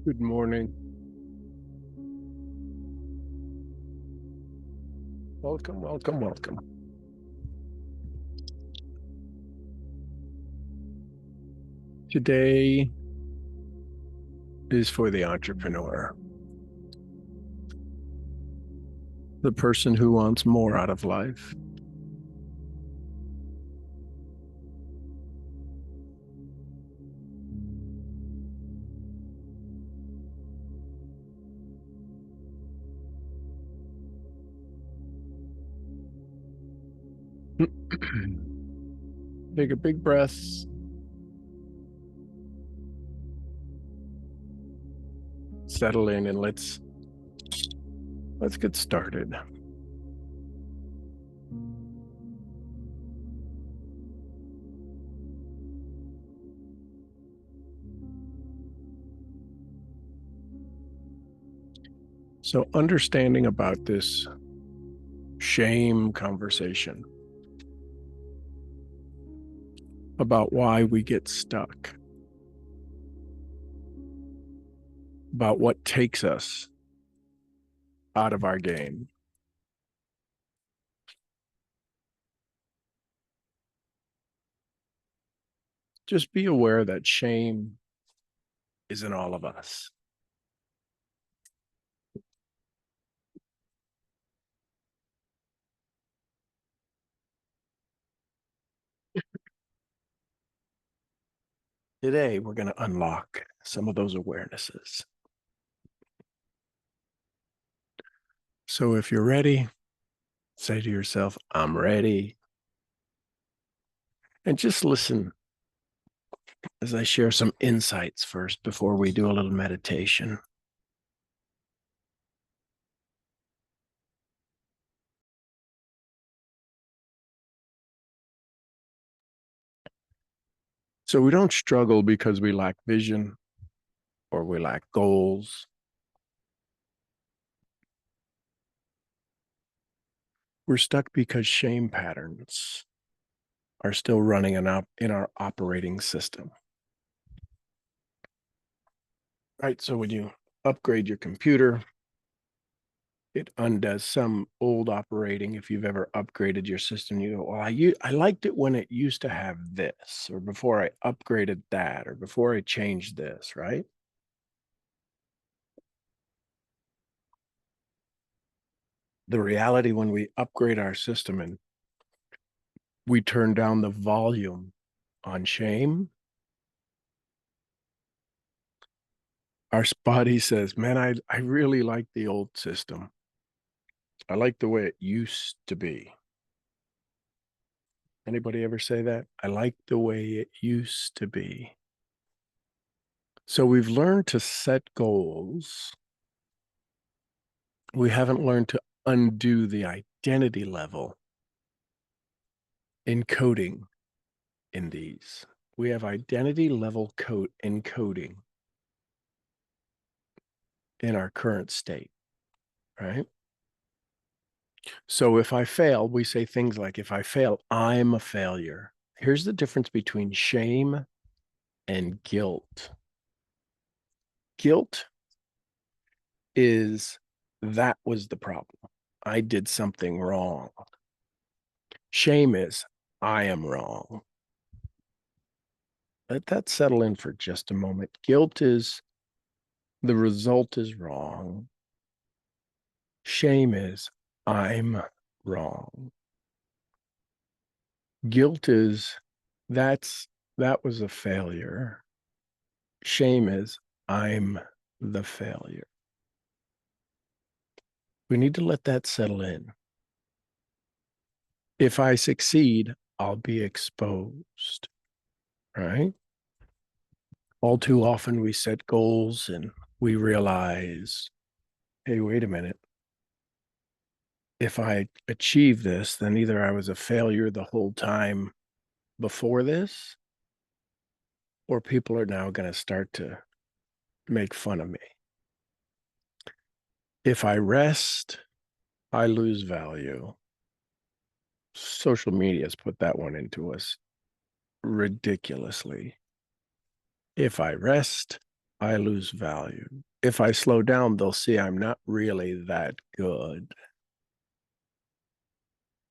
Good morning. Welcome, welcome, welcome. Today is for the entrepreneur, the person who wants more out of life. Take a big breath. Settle in and let's get started. So understanding about this shame conversation, about why we get stuck, about what takes us out of our game. Just be aware that shame is in all of us. Today, we're going to unlock some of those awarenesses. So if you're ready, say to yourself, I'm ready. And just listen as I share some insights first before we do a little meditation. So we don't struggle because we lack vision or we lack goals. We're stuck because shame patterns are still running in our operating system. Right? So when you upgrade your computer, it undoes some old operating. If you've ever upgraded your system, you go, well, I liked it when it used to have this, or before I upgraded that, or before I changed this, right? The reality when we upgrade our system and we turn down the volume on shame, our body says, man, I really like the old system. I like the way it used to be. Anybody ever say that? I like the way it used to be. So we've learned to set goals. We haven't learned to undo the identity level encoding in these. We have identity level code encoding in our current state, right? So if I fail, we say things like, if I fail, I'm a failure. Here's the difference between shame and guilt. Guilt is that was the problem. I did something wrong. Shame is I am wrong. Let that settle in for just a moment. Guilt is the result is wrong. Shame is I'm wrong. Guilt is that was a failure. Shame is I'm the failure. We need to let that settle in. If I succeed, I'll be exposed, right? All too often we set goals and we realize, hey, wait a minute. If I achieve this, then either I was a failure the whole time before this, or people are now going to start to make fun of me. If I rest, I lose value. Social media has put that one into us ridiculously. If I rest, I lose value. If I slow down, they'll see I'm not really that good.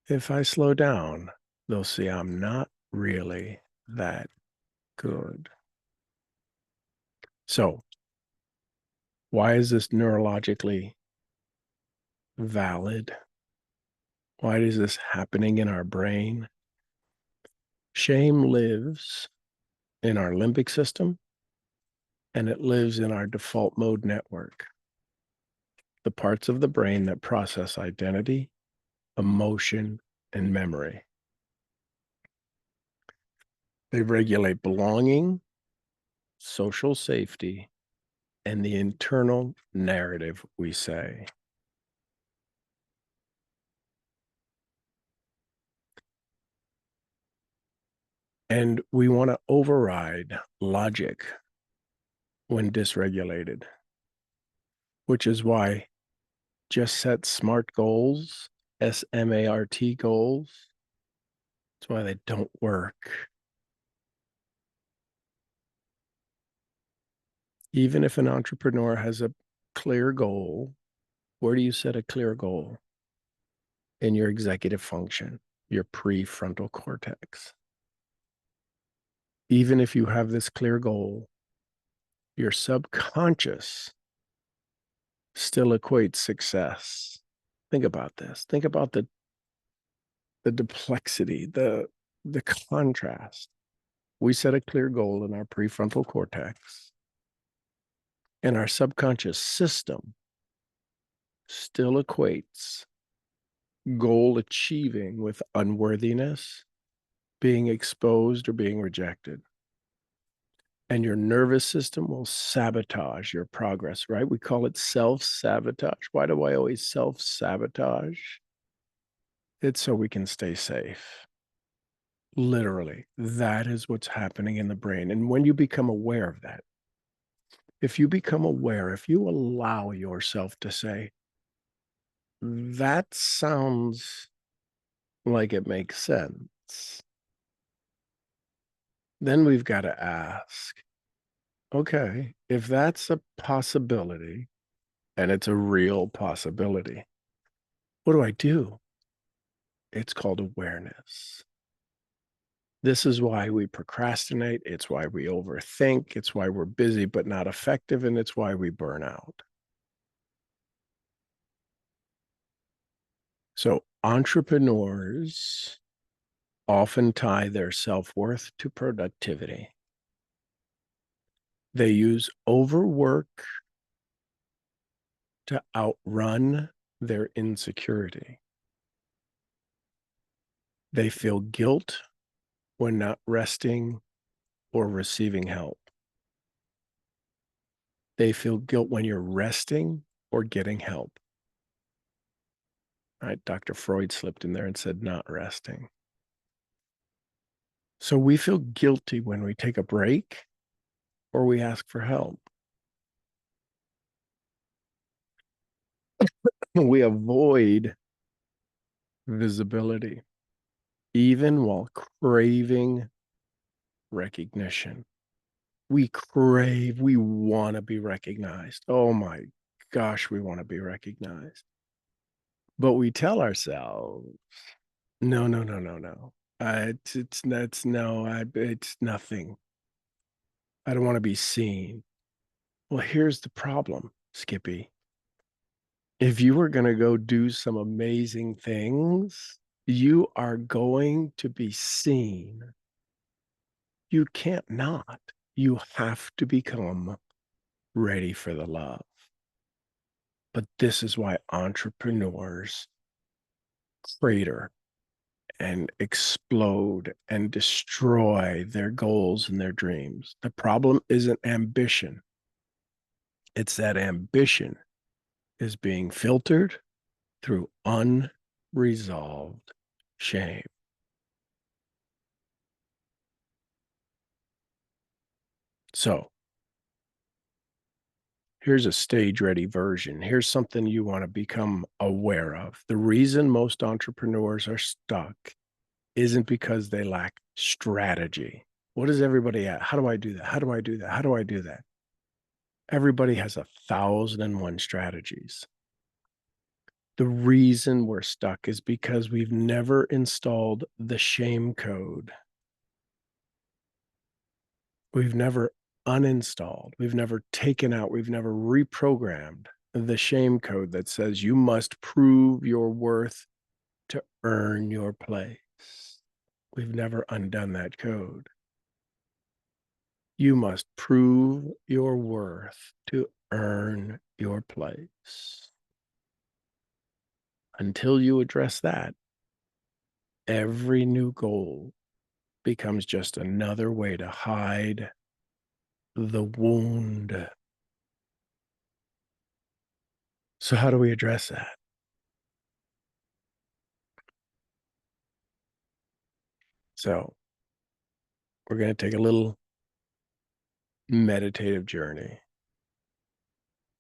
If I slow down, they'll see I'm not really that good. So, why is this neurologically valid? Why is this happening in our brain? Shame lives in our limbic system and it lives in our default mode network, the parts of the brain that process identity, emotion, and memory. They regulate belonging, social safety, and the internal narrative we say. And we want to override logic when dysregulated, which is why just set SMART goals, SMART goals. That's why they don't work. Even if an entrepreneur has a clear goal, where do you set a clear goal? In your executive function, your prefrontal cortex. Even if you have this clear goal, your subconscious still equates success. Think about this. Think about the duplexity, the contrast. We set a clear goal in our prefrontal cortex, and our subconscious system still equates goal achieving with unworthiness, being exposed or being rejected. And your nervous system will sabotage your progress, right? We call it self-sabotage. Why do I always self-sabotage? It's so we can stay safe. Literally, that is what's happening in the brain. And when you become aware of that, if you become aware, if you allow yourself to say, that sounds like it makes sense, then we've got to ask, okay, if that's a possibility and it's a real possibility, what do I do? It's called awareness. This is why we procrastinate. It's why we overthink. It's why we're busy but not effective. And it's why we burn out. So entrepreneurs often tie their self-worth to productivity. They use overwork to outrun their insecurity. They feel guilt when not resting or receiving help. They feel guilt when you're resting or getting help. Right? Dr. Freud slipped in there and said not resting. So we feel guilty when we take a break or we ask for help. We avoid visibility, even while craving recognition. We want to be recognized. Oh my gosh, we want to be recognized. But we tell ourselves, no, no, no, no, no. It's nothing. I don't want to be seen. Well, here's the problem, Skippy. If you were going to go do some amazing things, you are going to be seen. You can't not. You have to become ready for the love. But this is why entrepreneurs crater and explode and destroy their goals and their dreams. The problem isn't ambition. It's that ambition is being filtered through unresolved shame. So here's a stage ready version. Here's something you want to become aware of. The reason most entrepreneurs are stuck isn't because they lack strategy. What is everybody at? How do I do that? How do I do that? How do I do that? Everybody has 1,001 strategies. The reason we're stuck is because we've never installed the shame code. We've never uninstalled, we've never taken out, we've never reprogrammed the shame code that says you must prove your worth to earn your place. We've never undone that code. You must prove your worth to earn your place. Until you address that, every new goal becomes just another way to hide the wound. So, how do we address that? So, we're going to take a little meditative journey.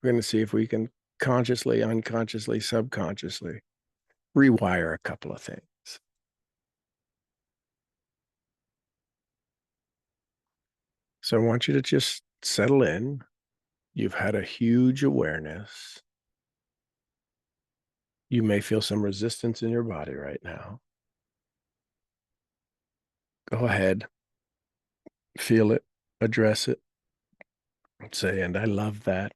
We're going to see if we can consciously, unconsciously, subconsciously rewire a couple of things. So I want you to just settle in. You've had a huge awareness. You may feel some resistance in your body right now. Go ahead, feel it, address it, say, and I love that.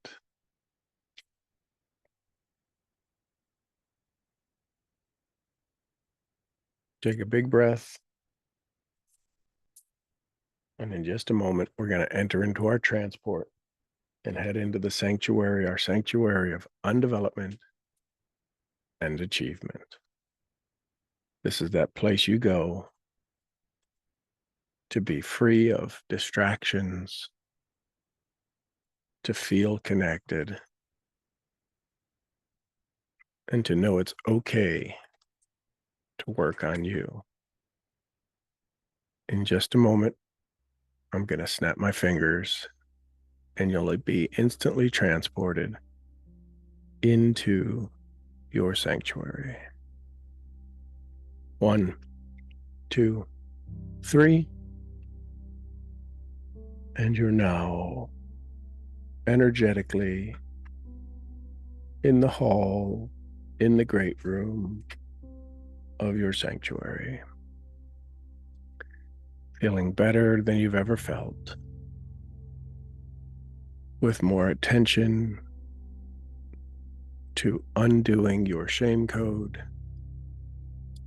Take a big breath. And in just a moment, we're going to enter into our transport and head into the sanctuary, our sanctuary of undevelopment and achievement. This is that place you go to be free of distractions, to feel connected, and to know it's okay to work on you. In just a moment, I'm going to snap my fingers and you'll be instantly transported into your sanctuary. 1, 2, 3. And you're now energetically in the hall, in the great room of your sanctuary, feeling better than you've ever felt, with more attention to undoing your shame code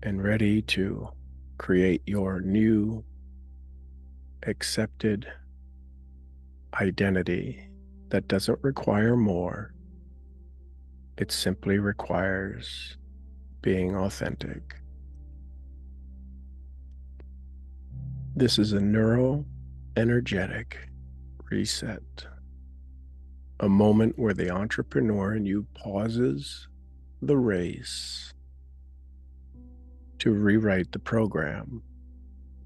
and ready to create your new accepted identity that doesn't require more. It simply requires being authentic. This is a neuroenergetic reset, a moment where the entrepreneur in you pauses the race to rewrite the program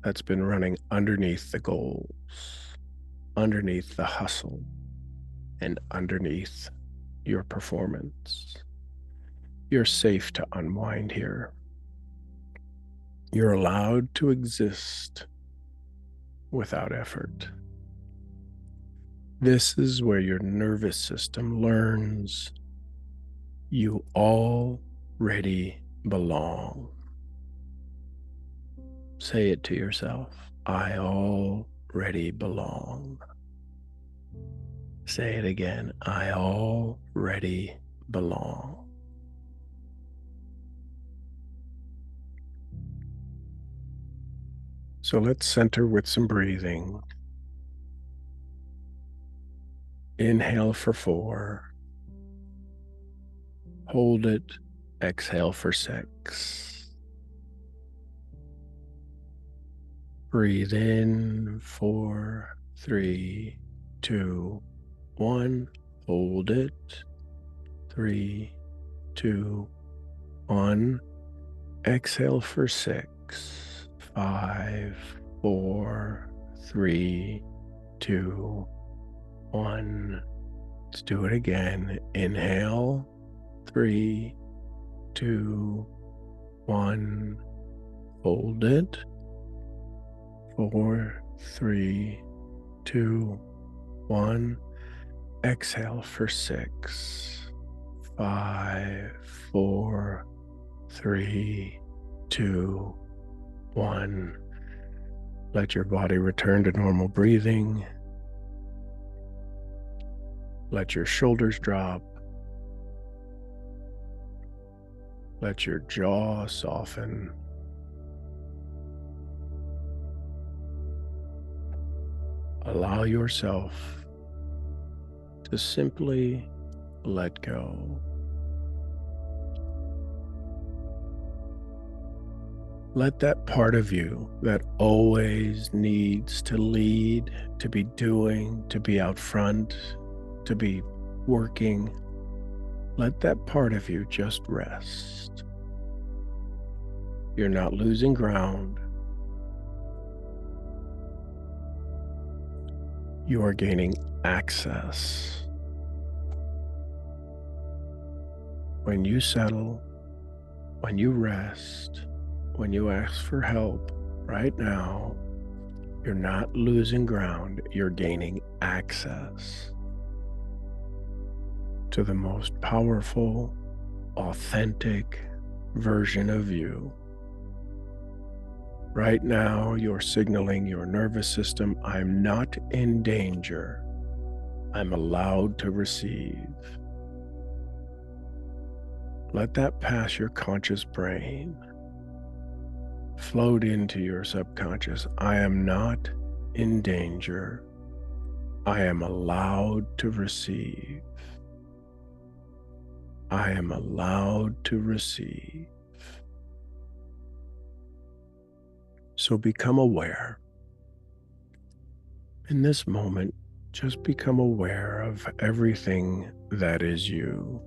that's been running underneath the goals, underneath the hustle, and underneath your performance. You're safe to unwind here. You're allowed to exist without effort. This is where your nervous system learns you already belong. Say it to yourself. I already belong. Say it again. I already belong. So let's center with some breathing. Inhale for 4. Hold it. Exhale for 6. Breathe in 4, 3, 2, 1. Hold it. 3, 2, 1. Exhale for 6. 5, 4, 3, 2, 1. Let's do it again. Inhale. 3, 2, 1. Hold it. 4, 3, 2, 1. Exhale for 6. 5, 4, 3, 2, 1. Let your body return to normal breathing. Let your shoulders drop. Let your jaw soften. Allow yourself to simply let go. Let that part of you that always needs to lead, to be doing, to be out front, to be working, let that part of you just rest. You're not losing ground. You are gaining access. When you settle, when you rest, when you ask for help right now, you're not losing ground. You're gaining access to the most powerful, authentic version of you. Right now, you're signaling your nervous system, I'm not in danger. I'm allowed to receive. Let that pass your conscious brain. Float into your subconscious. I am not in danger. I am allowed to receive. I am allowed to receive. So become aware In this moment, just become aware of everything that is you.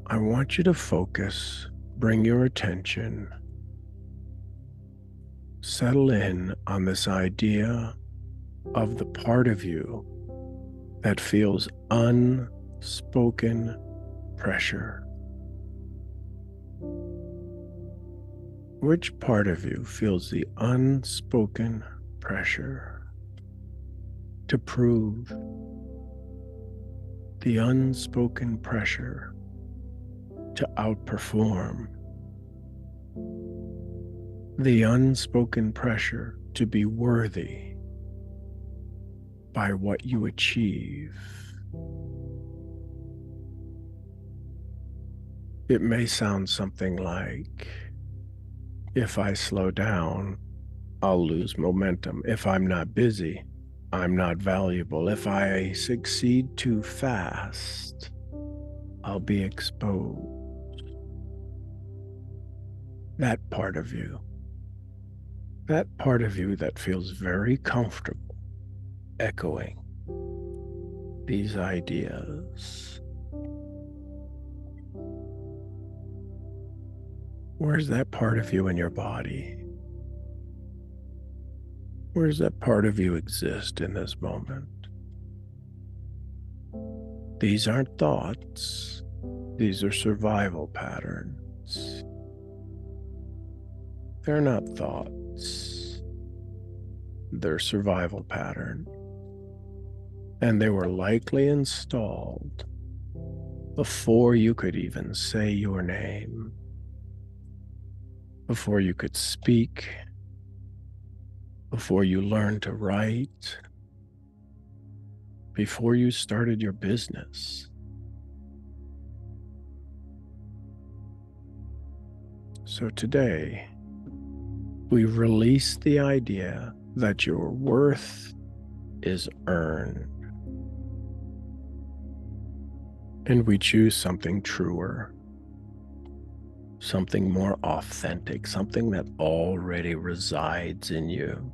I want you to focus, bring your attention, settle in on this idea of the part of you that feels unspoken pressure. Which part of you feels the unspoken pressure to prove, the unspoken pressure to outperform, the unspoken pressure to be worthy by what you achieve? It may sound something like, if I slow down, I'll lose momentum. If I'm not busy, I'm not valuable. If I succeed too fast, I'll be exposed. That part of you that feels very comfortable echoing these ideas. Where's that part of you in your body? Where does that part of you exist in this moment? These aren't thoughts. These are survival patterns. They're not thoughts. They're survival patterns. And they were likely installed before you could even say your name, before you could speak, before you learned to write, before you started your business. So today, we release the idea that your worth is earned. And we choose something truer, something more authentic, something that already resides in you.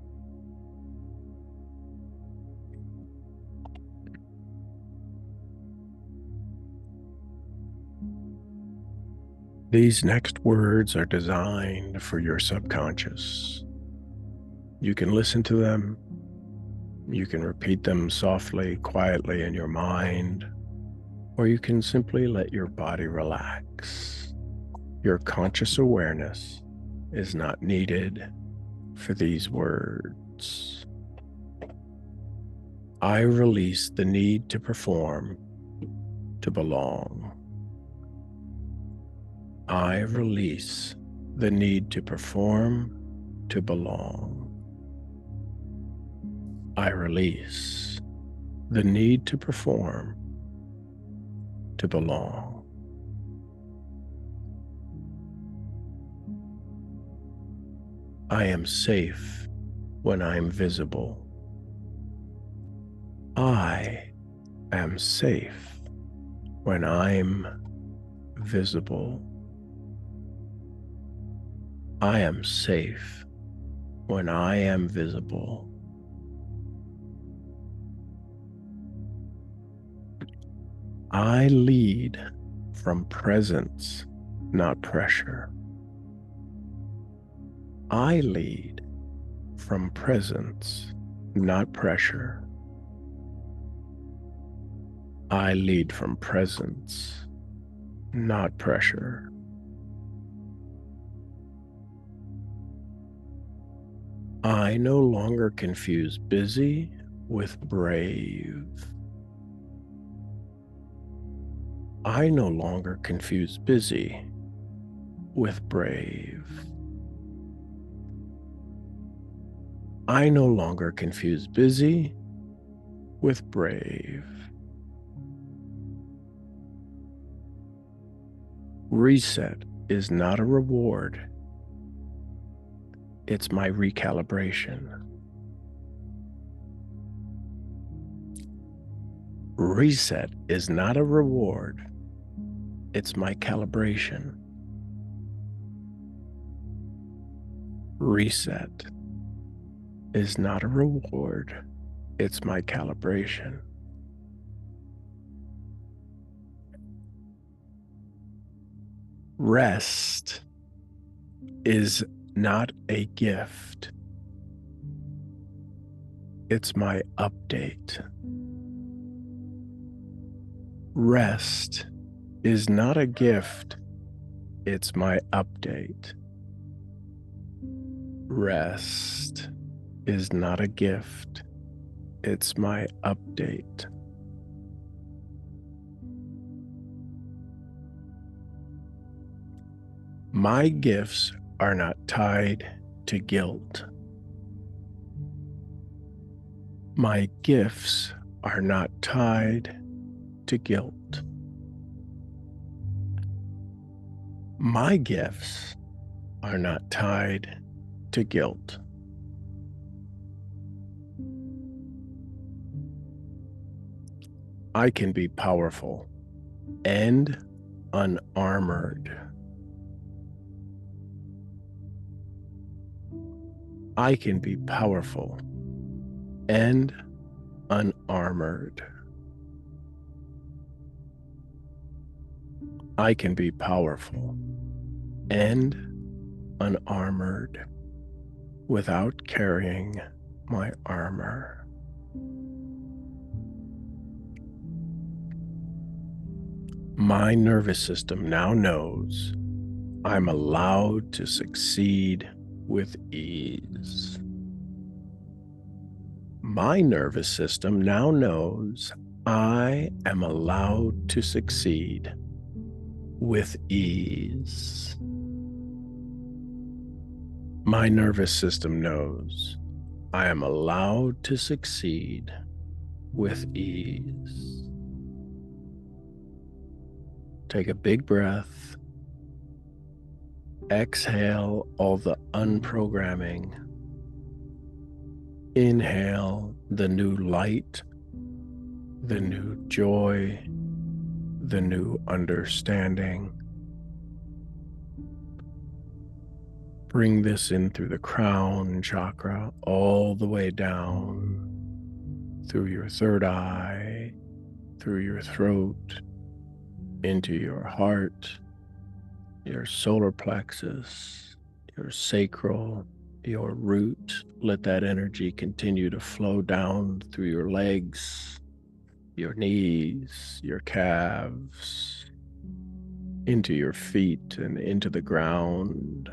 These next words are designed for your subconscious. You can listen to them. You can repeat them softly, quietly in your mind, or you can simply let your body relax. Your conscious awareness is not needed for these words. I release the need to perform to belong. I release the need to perform to belong. I release the need to perform to belong. I am safe when I'm visible. I am safe when I'm visible. I am safe when I am visible. I lead from presence, not pressure. I lead from presence, not pressure. I lead from presence, not pressure. I no longer confuse busy with brave. I no longer confuse busy with brave. I no longer confuse busy with brave. Reset is not a reward. It's my recalibration. Reset is not a reward. It's my calibration. Reset is not a reward, it's my calibration. Rest is not a gift, it's my update. Rest is not a gift, it's my update. Rest is not a gift, it's my update. My gifts are not tied to guilt. My gifts are not tied to guilt. My gifts are not tied to guilt. I can be powerful and unarmored. I can be powerful and unarmored. I can be powerful and unarmored without carrying my armor. My nervous system now knows I'm allowed to succeed with ease. My nervous system now knows I am allowed to succeed with ease. My nervous system knows I am allowed to succeed with ease. Take a big breath. Exhale all the unprogramming. Inhale the new light, the new joy, the new understanding. Bring this in through the crown chakra, all the way down, through your third eye, through your throat, into your heart, your solar plexus, your sacral, your root. Let that energy continue to flow down through your legs, your knees, your calves, into your feet and into the ground.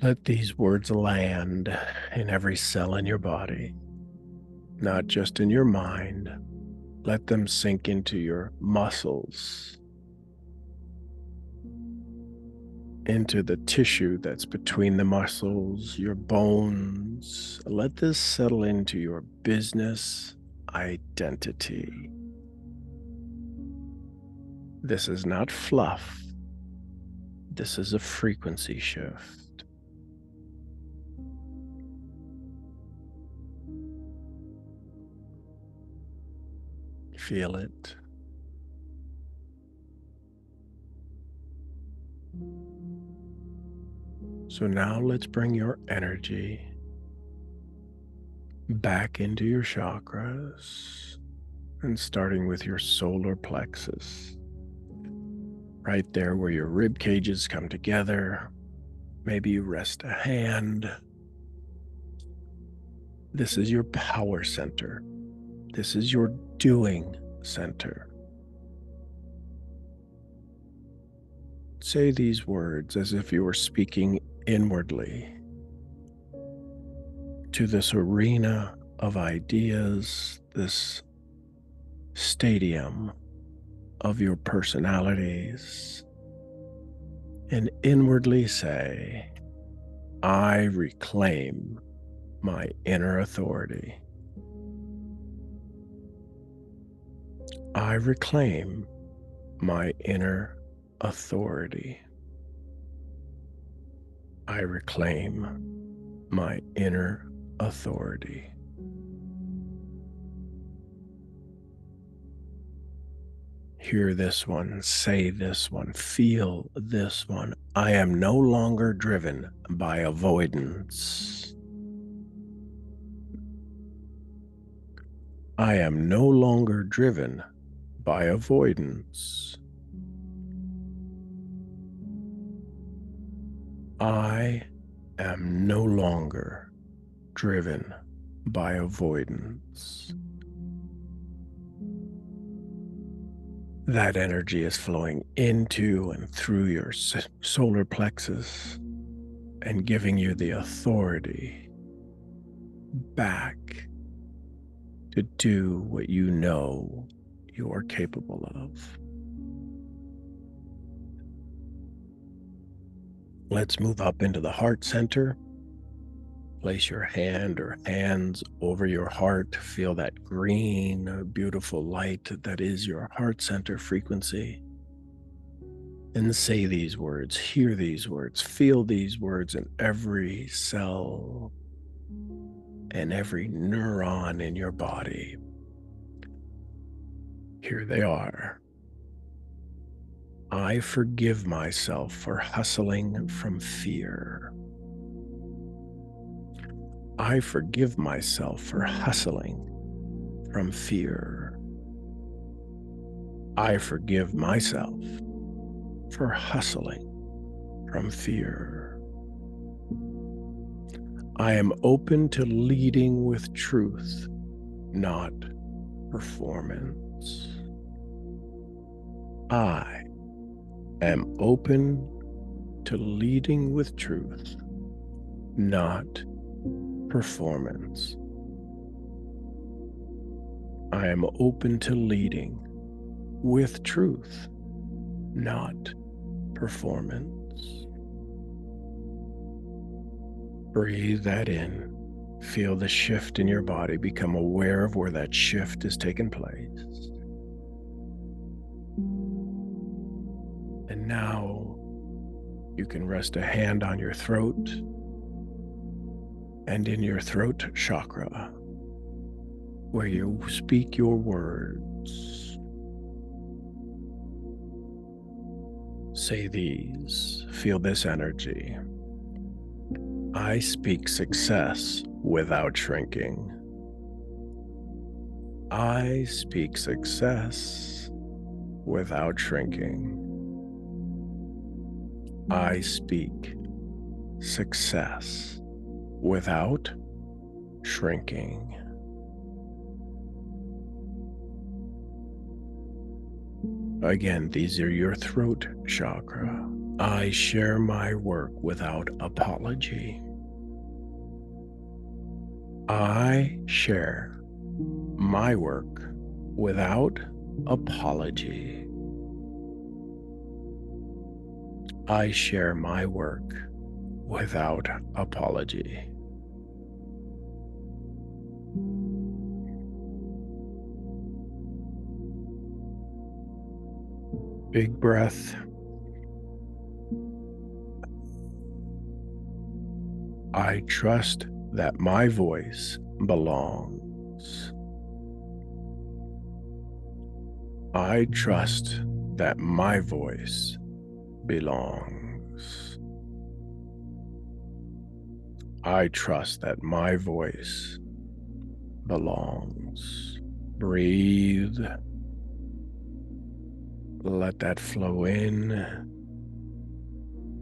Let these words land in every cell in your body, not just in your mind. Let them sink into your muscles, into the tissue that's between the muscles, your bones. Let this settle into your business identity. This is not fluff. This is a frequency shift. Feel it. So now let's bring your energy back into your chakras, and starting with your solar plexus, right there where your rib cages come together. Maybe you rest a hand. This is your power center. This is your doing center. Say these words as if you were speaking inwardly to this arena of ideas, this stadium of your personalities, and inwardly say, I reclaim my inner authority. I reclaim my inner authority. I reclaim my inner authority. Hear this one, say this one, feel this one. I am no longer driven by avoidance. I am no longer driven by avoidance. I am no longer driven by avoidance. That energy is flowing into and through your solar plexus and giving you the authority back to do what you know you are capable of. Let's move up into the heart center. Place your hand or hands over your heart. Feel that green, beautiful light that is your heart center frequency. And say these words, hear these words, feel these words in every cell and every neuron in your body. Here they are. I forgive myself for hustling from fear. I forgive myself for hustling from fear. I forgive myself for hustling from fear. I am open to leading with truth, not performance. I am open to leading with truth, not performance. I am open to leading with truth, not performance. Breathe that in. Feel the shift in your body. Become aware of where that shift is taking place. And now you can rest a hand on your throat and in your throat chakra, where you speak your words. Say these. Feel this energy. I speak success without shrinking. I speak success without shrinking. I speak success without shrinking. Again, these are your throat chakra. I share my work without apology. I share my work without apology. I share my work without apology. Big breath. I trust that my voice belongs. I trust that my voice belongs. I trust that my voice belongs. Breathe. Let that flow in.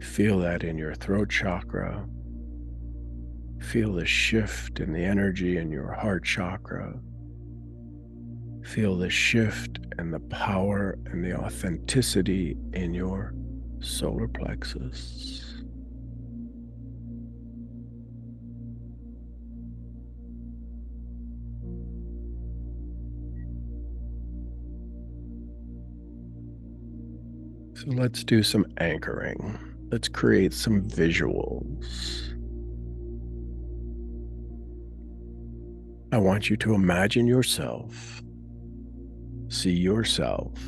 Feel that in your throat chakra. Feel the shift in the energy in your heart chakra. Feel the shift and the power and the authenticity in your solar plexus. So let's do some anchoring. Let's create some visuals. I want you to imagine yourself, see yourself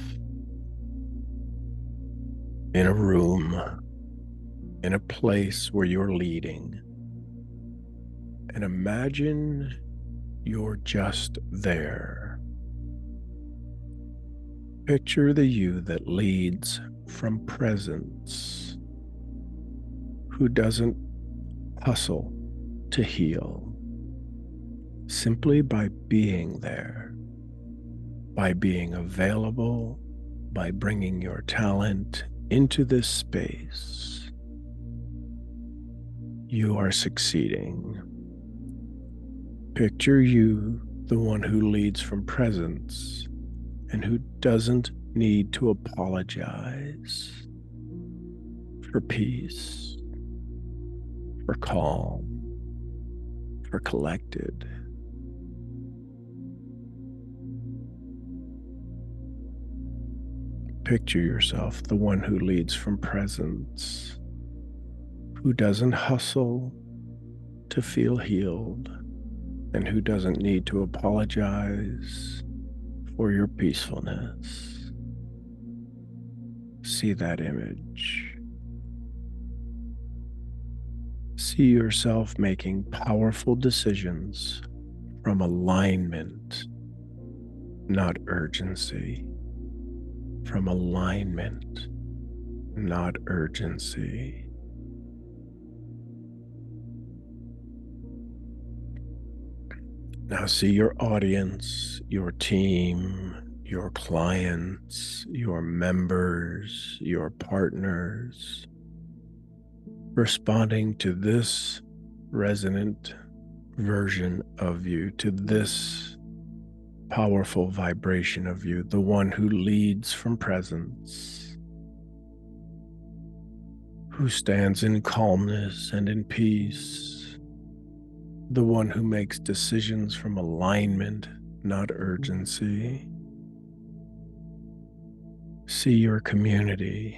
in a room, in a place where you're leading, and imagine you're just there. Picture the you that leads from presence, who doesn't hustle to heal, simply by being there, by being available, by bringing your talent into this space. You are succeeding. Picture you, the one who leads from presence and who doesn't need to apologize for peace, for calm, for collected. Picture yourself the one who leads from presence, who doesn't hustle to feel healed, and who doesn't need to apologize for your peacefulness. See that image. See yourself making powerful decisions from alignment, not urgency. From alignment, not urgency. Now see your audience, your team, your clients, your members, your partners, responding to this resonant version of you, to this powerful vibration of you, the one who leads from presence, who stands in calmness and in peace, the one who makes decisions from alignment, not urgency. See your community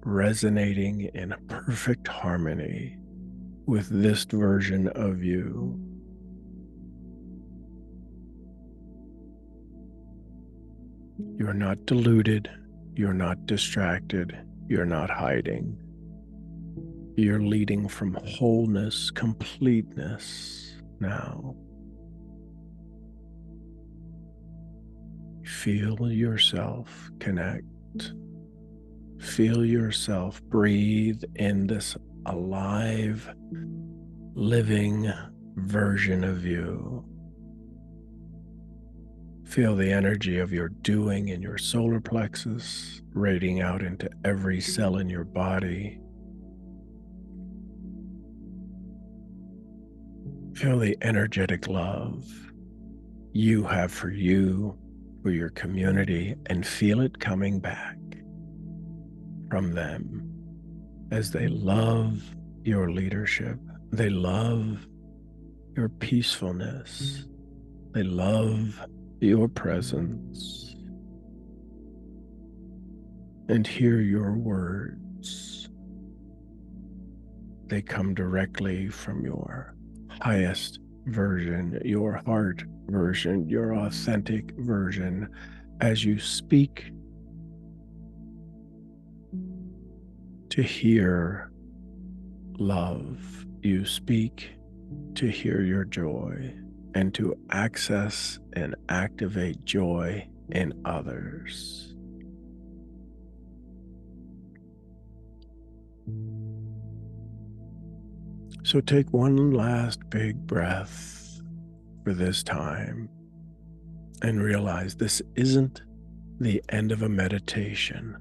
resonating in perfect harmony with this version of you. You're not deluded, you're not distracted, you're not hiding. You're leading from wholeness, completeness now. Feel yourself connect. Feel yourself breathe in this alive, living version of you. Feel the energy of your doing in your solar plexus, radiating out into every cell in your body. Feel the energetic love you have for you, for your community, and feel it coming back from them as they love your leadership. They love your peacefulness. They love your presence. And hear your words. They come directly from your highest version, your heart version, your authentic version. As you speak to hear love, you speak to hear your joy and to access and activate joy in others. So take one last big breath for this time and realize this isn't the end of a meditation.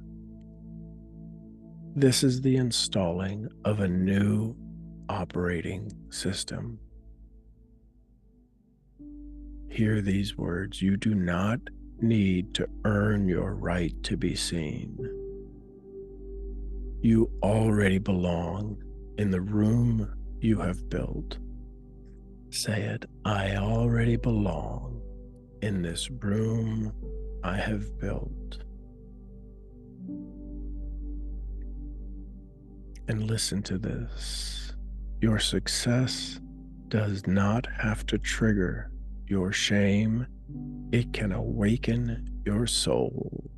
This is the installing of a new operating system. Hear these words. You do not need to earn your right to be seen. You already belong in the room you have built. Say it. I already belong in this room I have built. And listen to this. Your success does not have to trigger your shame. It can awaken your soul.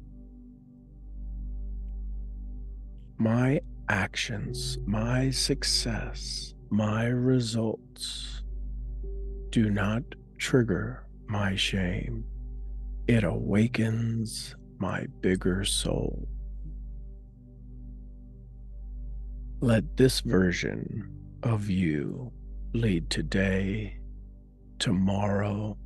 My actions, my success, my results do not trigger my shame. It awakens my bigger soul. Let this version of you lead today, tomorrow,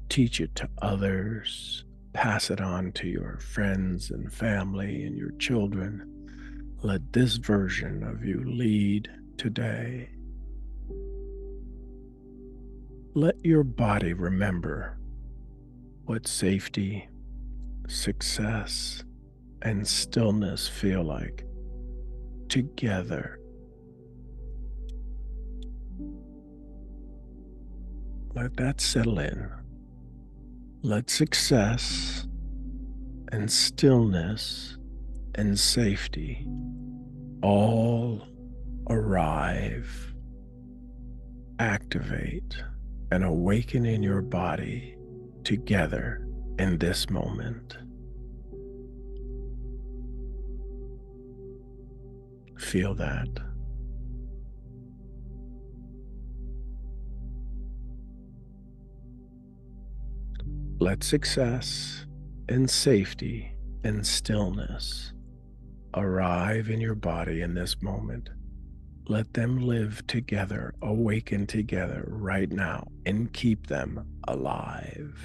teach it to others, pass it on to your friends and family and your children. Let this version of you lead today. Let your body remember what safety, success, and stillness feel like together. Let that settle in. Let success and stillness and safety all arrive, activate, and awaken in your body together in this moment. Feel that. Let success and safety and stillness arrive in your body in this moment. Let them live together, awaken together right now, and keep them alive.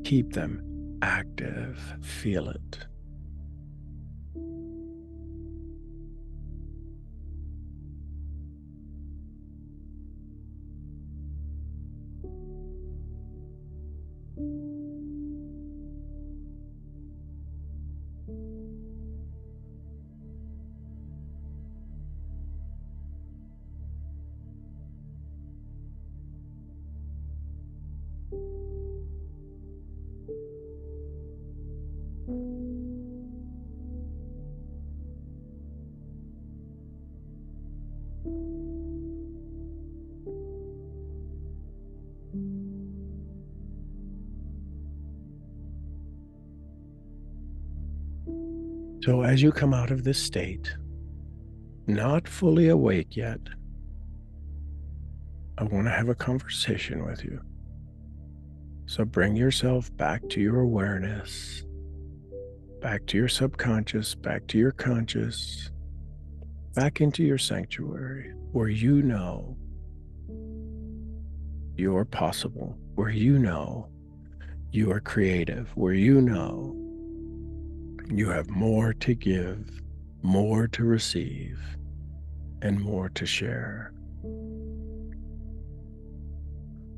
Keep them active. Feel it. So as you come out of this state, not fully awake yet, I want to have a conversation with you. So bring yourself back to your awareness, back to your subconscious, back to your conscious, back into your sanctuary where you know you're possible, where you know you are creative, where you know you have more to give, more to receive, and more to share.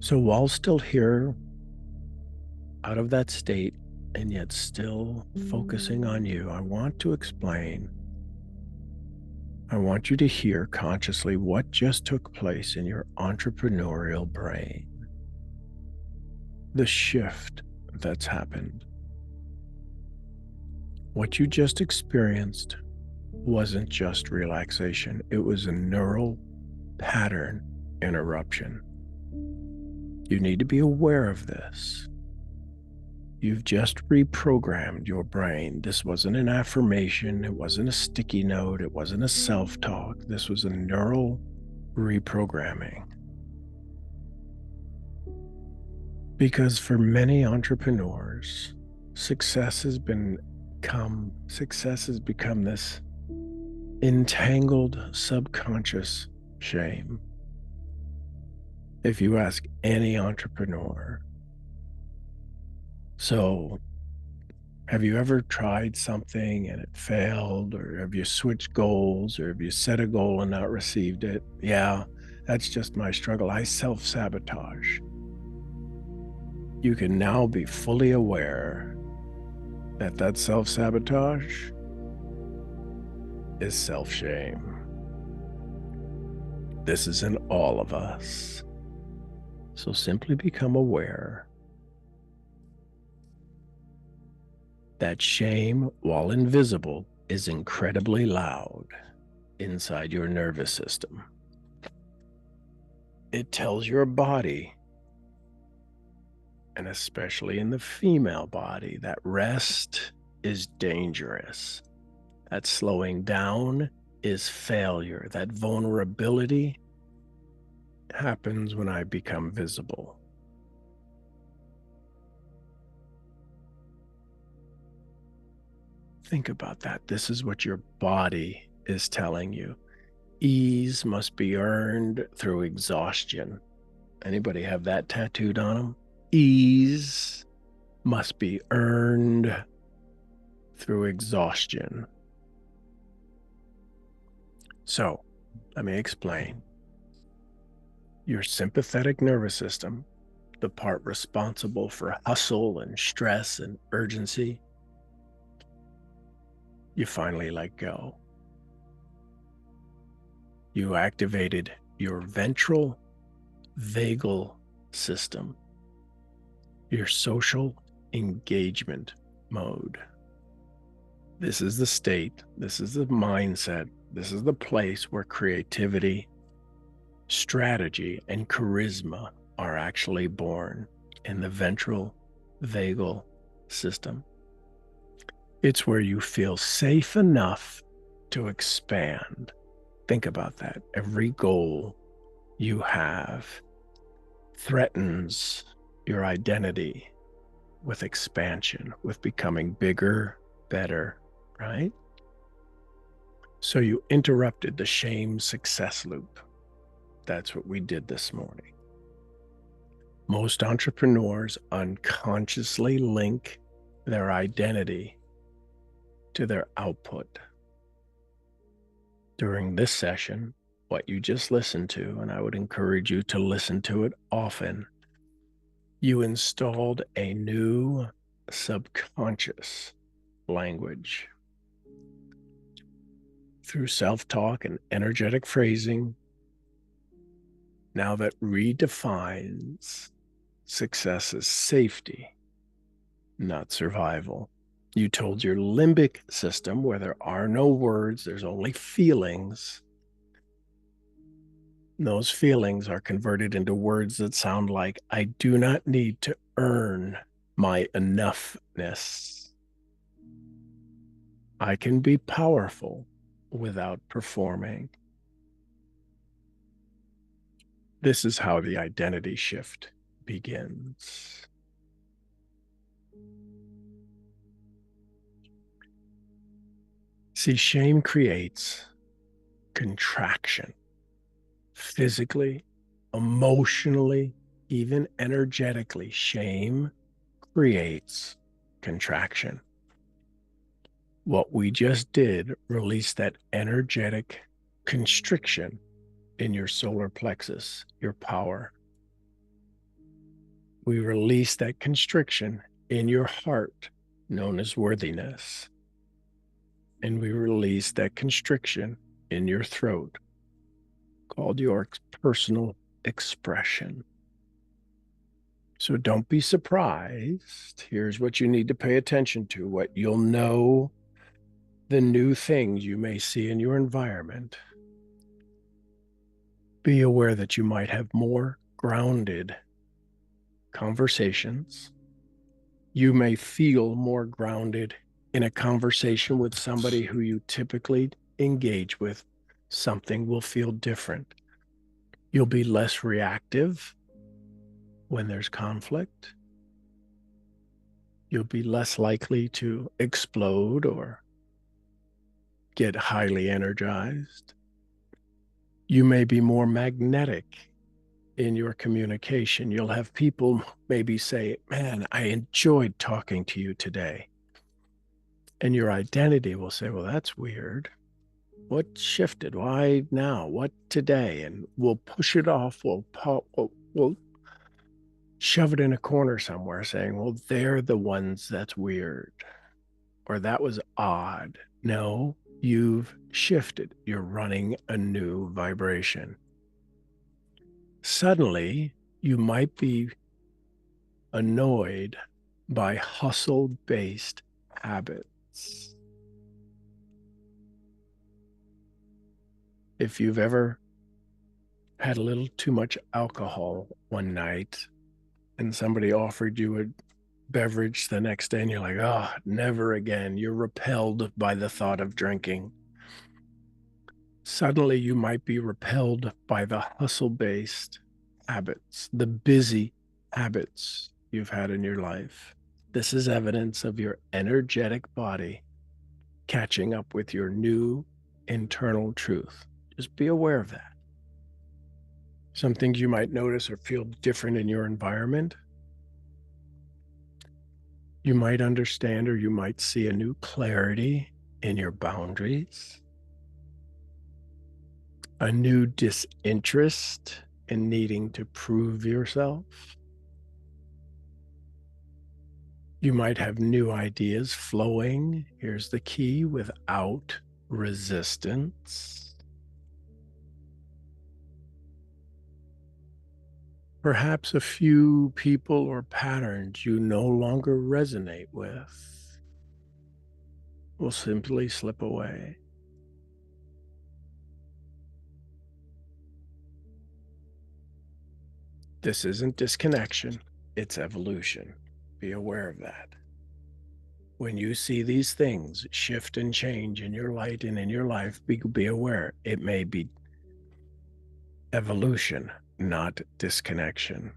So while still here, out of that state, and yet still focusing on you, I want to explain. I want you to hear consciously what just took place in your entrepreneurial brain. The shift that's happened. What you just experienced wasn't just relaxation, it was a neural pattern interruption. You need to be aware of this. You've just reprogrammed your brain. This wasn't an affirmation. It wasn't a sticky note. It wasn't a self-talk. This was a neural reprogramming. Because for many entrepreneurs, success has become this entangled subconscious shame. If you ask any entrepreneur, so have you ever tried something and it failed, or have you switched goals, or have you set a goal and not received it? Yeah, that's just my struggle. I self-sabotage. You can now be fully aware that that self-sabotage is self-shame. This is in all of us. So simply become aware that shame, while invisible, is incredibly loud inside your nervous system. It tells your body, and especially in the female body, that rest is dangerous, that slowing down is failure, that vulnerability happens when I become visible. Think about that. This is what your body is telling you. Ease must be earned through exhaustion. Anybody have that tattooed on them? Ease must be earned through exhaustion. So, let me explain. Your sympathetic nervous system, the part responsible for hustle and stress and urgency, you finally let go. You activated your ventral vagal system, your social engagement mode. This is the state, this is the mindset, this is the place where creativity, strategy, and charisma are actually born in the ventral vagal system. It's where you feel safe enough to expand. Think about that. Every goal you have threatens your identity with expansion, with becoming bigger, better, right? So you interrupted the shame success loop. That's what we did this morning. Most entrepreneurs unconsciously link their identity to their output. During this session, what you just listened to, and I would encourage you to listen to it often, you installed a new subconscious language. Through self-talk and energetic phrasing, now that redefines success as safety, not survival. You told your limbic system, where there are no words, there's only feelings. Those feelings are converted into words that sound like, I do not need to earn my enoughness. I can be powerful without performing. This is how the identity shift begins. See, shame creates contraction, physically, emotionally, even energetically. Shame creates contraction. What we just did released that energetic constriction in your solar plexus, your power. We release that constriction in your heart, known as worthiness. And we release that constriction in your throat, called your personal expression. So don't be surprised. Here's what you need to pay attention to, what you'll know, the new things you may see in your environment. Be aware that you might have more grounded conversations. You may feel more grounded in a conversation with somebody who you typically engage with. Something will feel different. You'll be less reactive when there's conflict. You'll be less likely to explode or get highly energized. You may be more magnetic in your communication. You'll have people maybe say, man, I enjoyed talking to you today. And your identity will say, well, that's weird. What shifted? Why now? What today? And we'll push it off. We'll shove it in a corner somewhere saying, well, they're the ones that's weird, or that was odd. No, you've shifted. You're running a new vibration. Suddenly, you might be annoyed by hustle-based habits. If you've ever had a little too much alcohol one night and somebody offered you a beverage the next day and you're like, oh, never again. You're repelled by the thought of drinking. Suddenly you might be repelled by the hustle-based habits, the busy habits you've had in your life. This is evidence of your energetic body catching up with your new internal truth. Just be aware of that. Some things you might notice or feel different in your environment. You might understand or you might see a new clarity in your boundaries, a new disinterest in needing to prove yourself. You might have new ideas flowing. Here's the key: without resistance. Perhaps a few people or patterns you no longer resonate with will simply slip away. This isn't disconnection, it's evolution. Be aware of that. When you see these things shift and change in your light and in your life, be aware it may be evolution, not disconnection.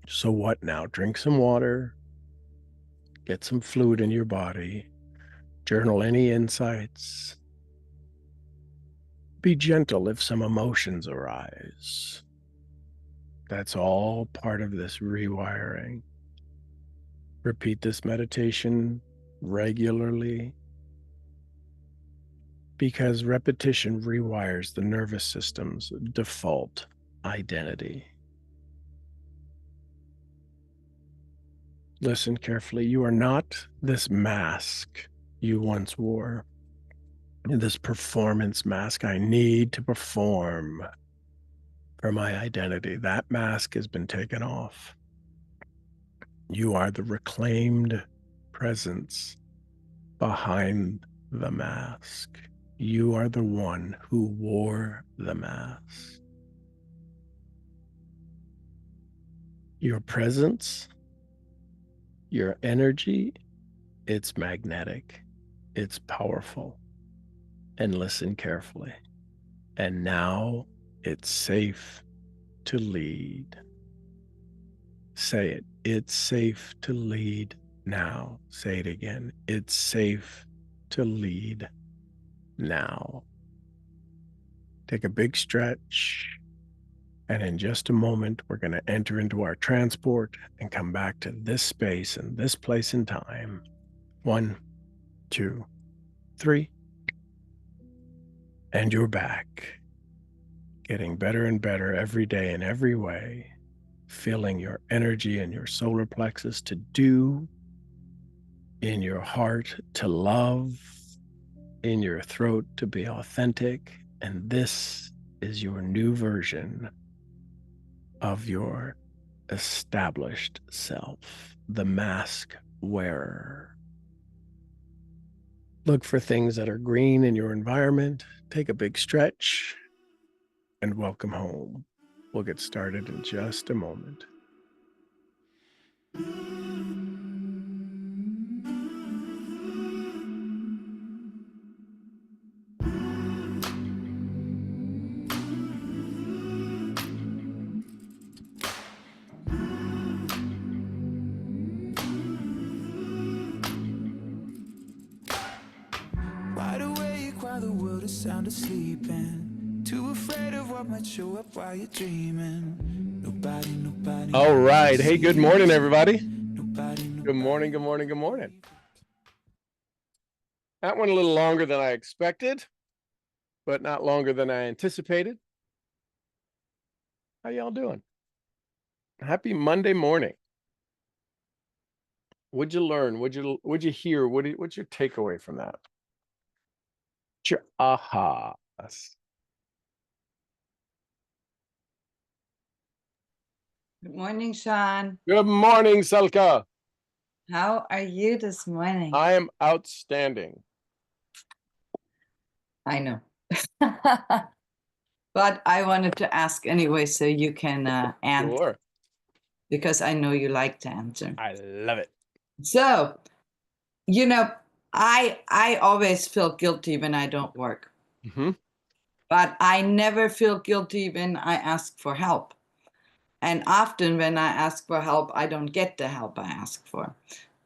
So what now? Drink some water, get some fluid in your body, journal any insights. Be gentle if some emotions arise. That's all part of this rewiring. Repeat this meditation regularly because repetition rewires the nervous system's default identity. Listen carefully. You are not this mask you once wore, this performance mask. I need to perform for my identity. That mask has been taken off. You are the reclaimed presence behind the mask. You are the one who wore the mask. Your presence, your energy, it's magnetic, it's powerful. And listen carefully. And now it's safe to lead. Say it. It's safe to lead now. Say it again. It's safe to lead now. Take a big stretch. And in just a moment, we're going to enter into our transport and come back to this space and this place and time. 1, 2, 3. And you're back. Getting better and better every day in every way. Filling your energy in your solar plexus to do, in your heart to love, in your throat to be authentic. And this is your new version of your established self, the mask wearer. Look for things that are green in your environment. Take a big stretch and welcome home. We'll get started in just a moment. Wide awake while the world is sound asleep, and too afraid of what might show up while you're dreaming. Nobody. All right. Hey, good morning, everybody. Good morning, good morning, good morning. That went a little longer than I expected, but not longer than I anticipated. How y'all doing? Happy Monday morning. What'd you learn? What'd you hear? What's your takeaway from that? What's your ahas? Good morning, Sean. Good morning, Selka. How are you this morning? I am outstanding. I know. But I wanted to ask anyway, so you can answer. Sure. Because I know you like to answer. I love it. So, I always feel guilty when I don't work. Mm-hmm. But I never feel guilty when I ask for help. And often when I ask for help, I don't get the help I ask for.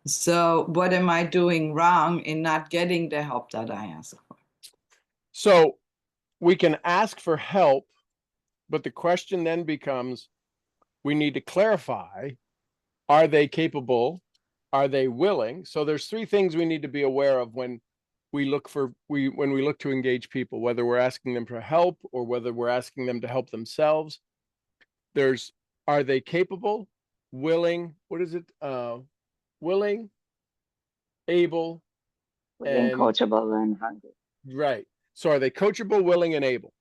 So what am I doing wrong in not getting the help that I ask for? So we can ask for help, but the question then becomes, we need to clarify, are they capable? Are they willing? So there's three things we need to be aware of when we look to engage people, whether we're asking them for help or whether we're asking them to help themselves. There's, are they capable, willing, what is it? Willing, able, Willing, and coachable, and hungry. right. So are they coachable, willing, and able?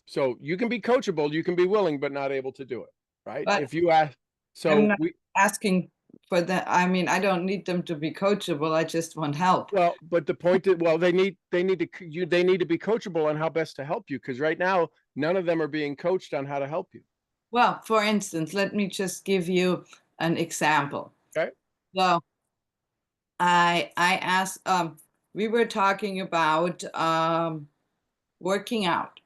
So you can be coachable, you can be willing, but not able to do it, right? But if you ask, I'm so not we, asking for that. I mean, I don't need them to be coachable. I just want help. well, but the point is, well, they need to be coachable on how best to help you, because right now none of them are being coached on how to help you. Well, for instance, let me just give you an example. Okay. So I asked, we were talking about working out,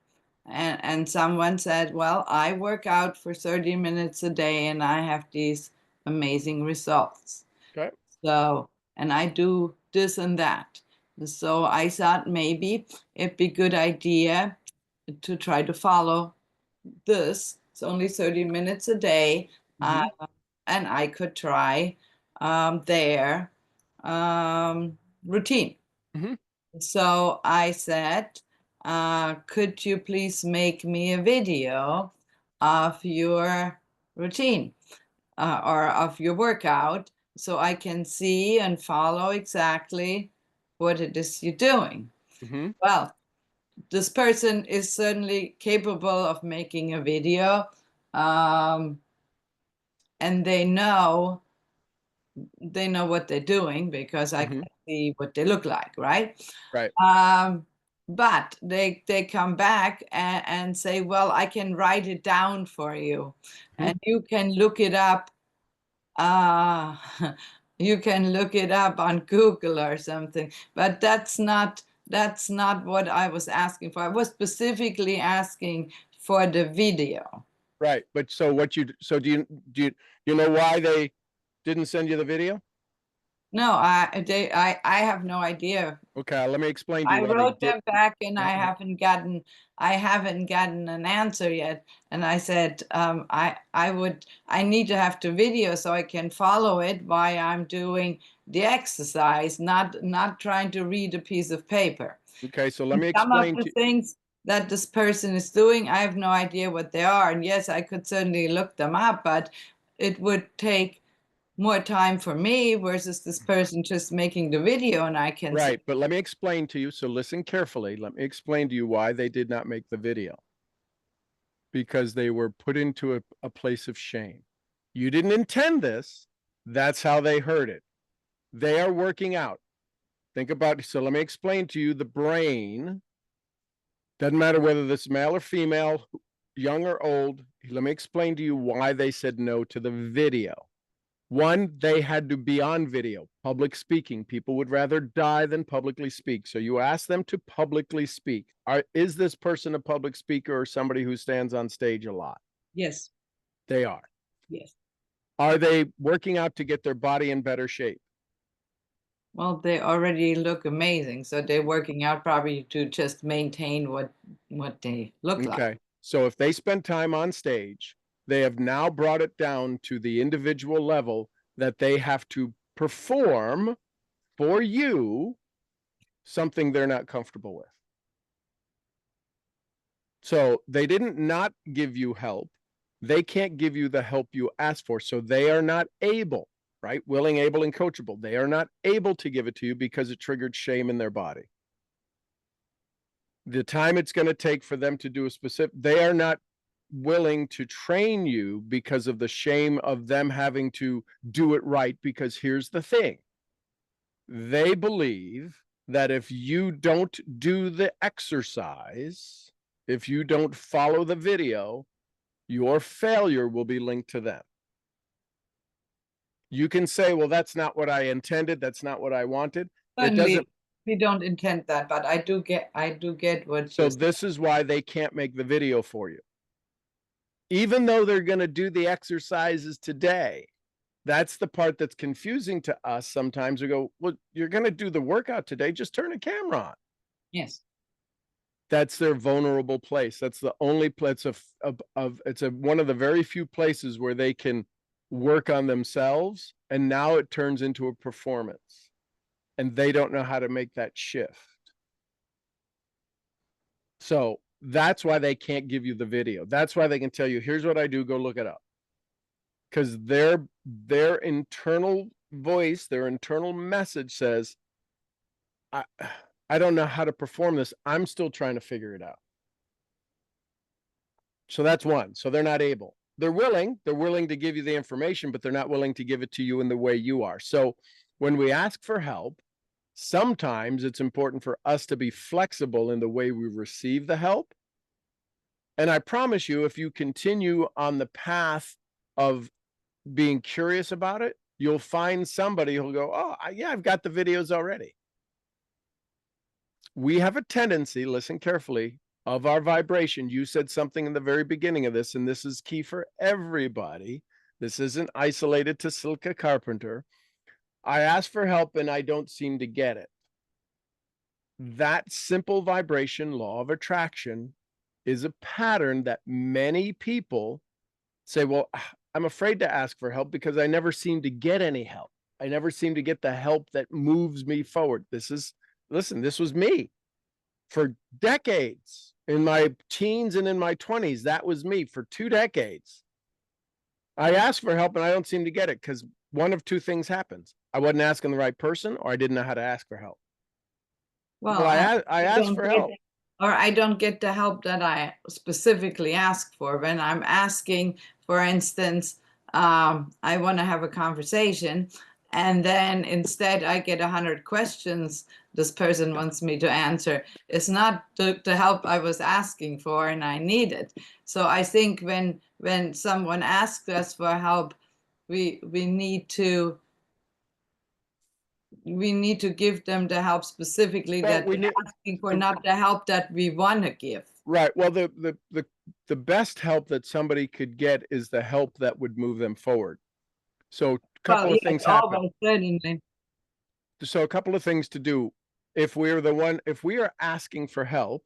and someone said, well, I work out for 30 minutes a day and I have these amazing results. Okay. So, and I do this and that. So I thought maybe it'd be a good idea to try to follow this. It's only 30 minutes a day. Mhm. And I could try their routine. Mhm. So I said, could you please make me a video of your routine or of your workout so I can see and follow exactly what it is you're doing? Mhm. Well, this person is certainly capable of making a video, and they know what they're doing because I can Mhm. see what they look like, right? Right. But they come back and say, well, I can write it down for you, and you can look it up. Uh, you can look it up on Google or something. But that's not what I was asking for. I was specifically asking for the video. Right. But so do you know why they didn't send you the video? No, I have no idea. Okay, let me explain to you I why they wrote did. them back and Yeah, yeah. I haven't gotten an answer yet. And I said, I need to have the video so I can follow it while I'm doing the exercise, not trying to read a piece of paper. Okay, so let me Some of explain the to things that this person is doing, I have no idea what they are. And yes, I could certainly look them up, but it would take more time for me versus this person just making the video and I can see. right, but let me explain to you. So listen carefully. Let me explain to you why they did not make the video. Because they were put into a place of shame. You didn't intend this. That's how they heard it. They are working out. Think about, so let me explain to you the brain. Doesn't matter whether this is male or female, young or old. Let me explain to you why they said no to the video. One, they had to be on video, public speaking. People would rather die than publicly speak. So you ask them to publicly speak. Is this person a public speaker or somebody who stands on stage a lot? Yes, They are. yes. Are they working out to get their body in better shape? Well, they already look amazing, so they're working out probably to just maintain what they look like. Okay. So if they spend time on stage, they have now brought it down to the individual level that they have to perform for you something they're not comfortable with. So they didn't not give you help. They can't give you the help you asked for. So they are not able, right? Willing, able, and coachable. They are not able to give it to you because it triggered shame in their body. The time it's going to take for them to do a specific, they are not willing to train you because of the shame of them having to do it right. Because here's the thing, they believe that if you don't do the exercise, if you don't follow the video, your failure will be linked to them. You can say, well, that's not what I intended. That's not what I wanted. It doesn't. We don't intend that, but I do get what So you this is why they can't make the video for you. Even though they're going to do the exercises today, That's the part that's confusing to us. Sometimes we go, well, you're going to do the workout today. Just turn a camera on. Yes. That's their vulnerable place. That's the only place it's one of the very few places where they can work on themselves. And now it turns into a performance and they don't know how to make that shift. So that's why they can't give you the video. That's why they can tell you, here's what I do, go look it up. Because their internal voice, their internal message says, I don't know how to perform this. I'm still trying to figure it out. So that's one. So they're not able. They're willing to give you the information, but they're not willing to give it to you in the way you are. So when we ask for help, sometimes it's important for us to be flexible in the way we receive the help. And I promise you, if you continue on the path of being curious about it, you'll find somebody who'll go, oh, yeah, I've got the videos already. We have a tendency, listen carefully, of our vibration. You said something in the very beginning of this, and this is key for everybody. This isn't isolated to Silke Carpenter. I ask for help and I don't seem to get it. That simple vibration, law of attraction, is a pattern that many people say, well, I'm afraid to ask for help because I never seem to get any help. I never seem to get the help that moves me forward. Listen, this was me for decades. In my teens and in my 20s, that was me for 2 decades. I asked for help and I don't seem to get it because one of two things happens. I wasn't asking the right person, or I didn't know how to ask for help. Well, I asked for help. Or I don't get the help that I specifically ask for. When I'm asking, for instance, I want to have a conversation, and then instead I get 100 questions this person wants me to answer. It's not the help I was asking for and I need it. So I think when someone asks us for help, we need to give them the help specifically that they're asking for, not the help that we want to give. Right. Well, the best help that somebody could get is the help that would move them forward. So a couple of things happen. Certainly. So a couple of things to do. If we are asking for help,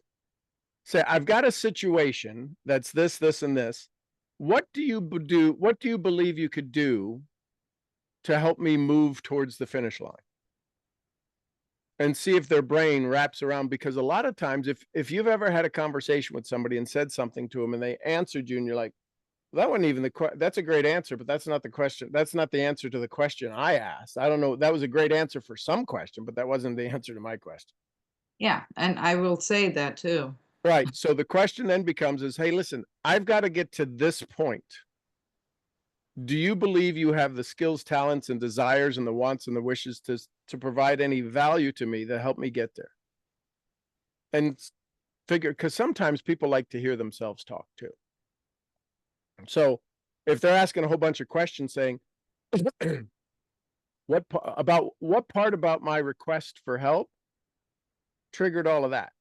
say, I've got a situation that's this, this, and this. What do you do? What do you believe you could do to help me move towards the finish line? And see if their brain wraps around, because a lot of times if you've ever had a conversation with somebody and said something to them and they answered you and you're like, well, that wasn't even that's a great answer, but that's not the question. That's not the answer to the question I asked. I don't know. That was a great answer for some question, but that wasn't the answer to my question. Yeah. And I will say that too. Right. So the question then becomes is, hey, listen, I've got to get to this point. Do you believe you have the skills, talents, and desires and the wants and the wishes to provide any value to me to help me get there? And figure, because sometimes people like to hear themselves talk too. So if they're asking a whole bunch of questions saying, what part about my request for help triggered all of that?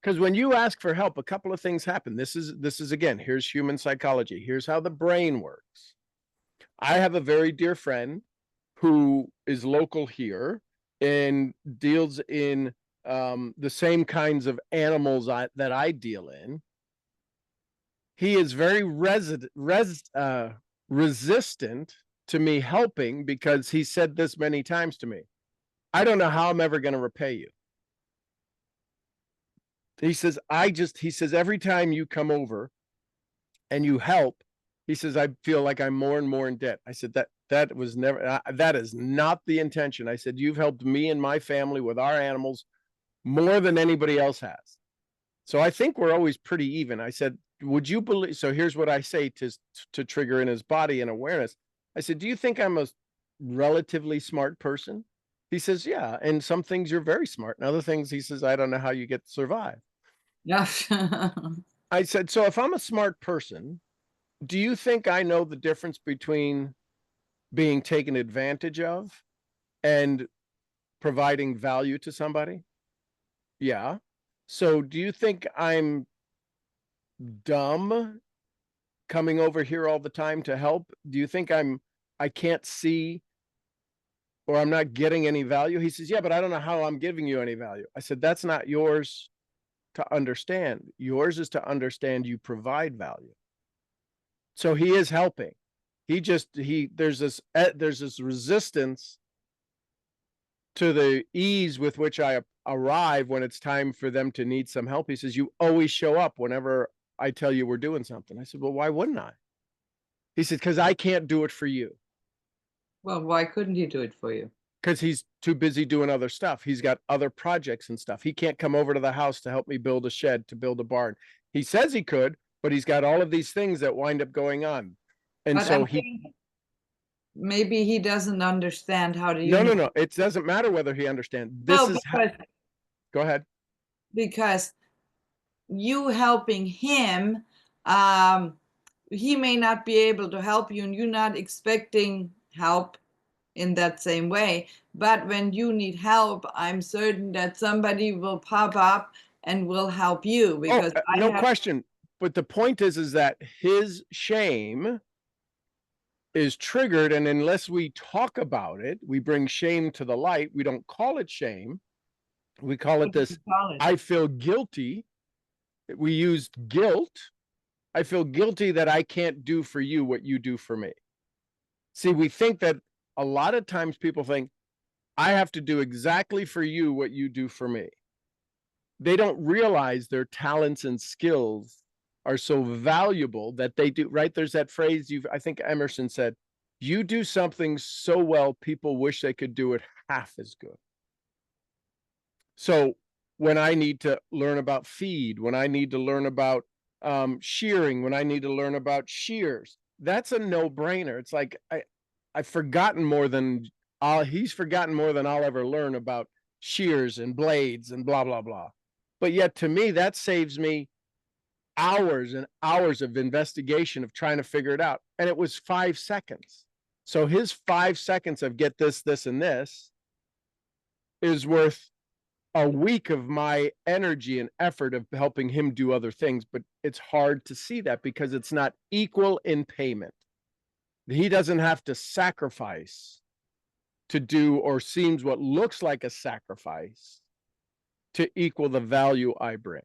Because when you ask for help, a couple of things happen. This is again, here's human psychology. Here's how the brain works. I have a very dear friend who is local here and deals in the same kinds of animals that I deal in. He is very resistant to me helping because he said this many times to me. I don't know how I'm ever going to repay you. He says, every time you come over and you help, he says, I feel like I'm more and more in debt. I said, that was never, that is not the intention. I said, you've helped me and my family with our animals more than anybody else has. So I think we're always pretty even. I said, would you believe, so here's what I say to trigger in his body and awareness. I said, do you think I'm a relatively smart person? He says, yeah. And some things you're very smart. And other things, he says, I don't know how you get to survive. Yeah. I said, so if I'm a smart person, do you think I know the difference between being taken advantage of and providing value to somebody? Yeah. So do you think I'm dumb coming over here all the time to help? Do you think I'm I can't see, or I'm not getting any value. He says, yeah, but I don't know how I'm giving you any value. I said, that's not yours to understand. Yours is to understand you provide value. So he is helping. There's this resistance to the ease with which I arrive when it's time for them to need some help. He says, you always show up whenever I tell you we're doing something. I said, well, why wouldn't I? He said, because I can't do it for you. Well, why couldn't he do it for you? Because he's too busy doing other stuff. He's got other projects and stuff. He can't come over to the house to help me build a shed, to build a barn. He says he could, but he's got all of these things that wind up going on. And But so I think maybe he doesn't understand how to use. No. It doesn't matter whether he understands. Go ahead. Because you helping him, he may not be able to help you, and you're not expecting help in that same way. But when you need help, I'm certain that somebody will pop up and will help you, because no question. But the point is that his shame is triggered, and unless we talk about it, we bring shame to the light. We don't call it shame. We call it this, I feel guilty. We used guilt. I feel guilty that I can't do for you what you do for me. See, we think that a lot of times people think, I have to do exactly for you what you do for me. They don't realize their talents and skills are so valuable that they do, right? There's that phrase, I think Emerson said, you do something so well, people wish they could do it half as good. So when I need to learn about feed, when I need to learn about shearing, when I need to learn about shears, that's a no-brainer. It's like, I've forgotten more than, he's forgotten more than I'll ever learn about shears and blades and blah, blah, blah. But yet to me, that saves me hours and hours of investigation of trying to figure it out. And it was 5 seconds. So his 5 seconds of get this, this, and this is worth a week of my energy and effort of helping him do other things. But it's hard to see that because it's not equal in payment. He doesn't have to sacrifice to do, or seems what looks like a sacrifice to equal the value I bring.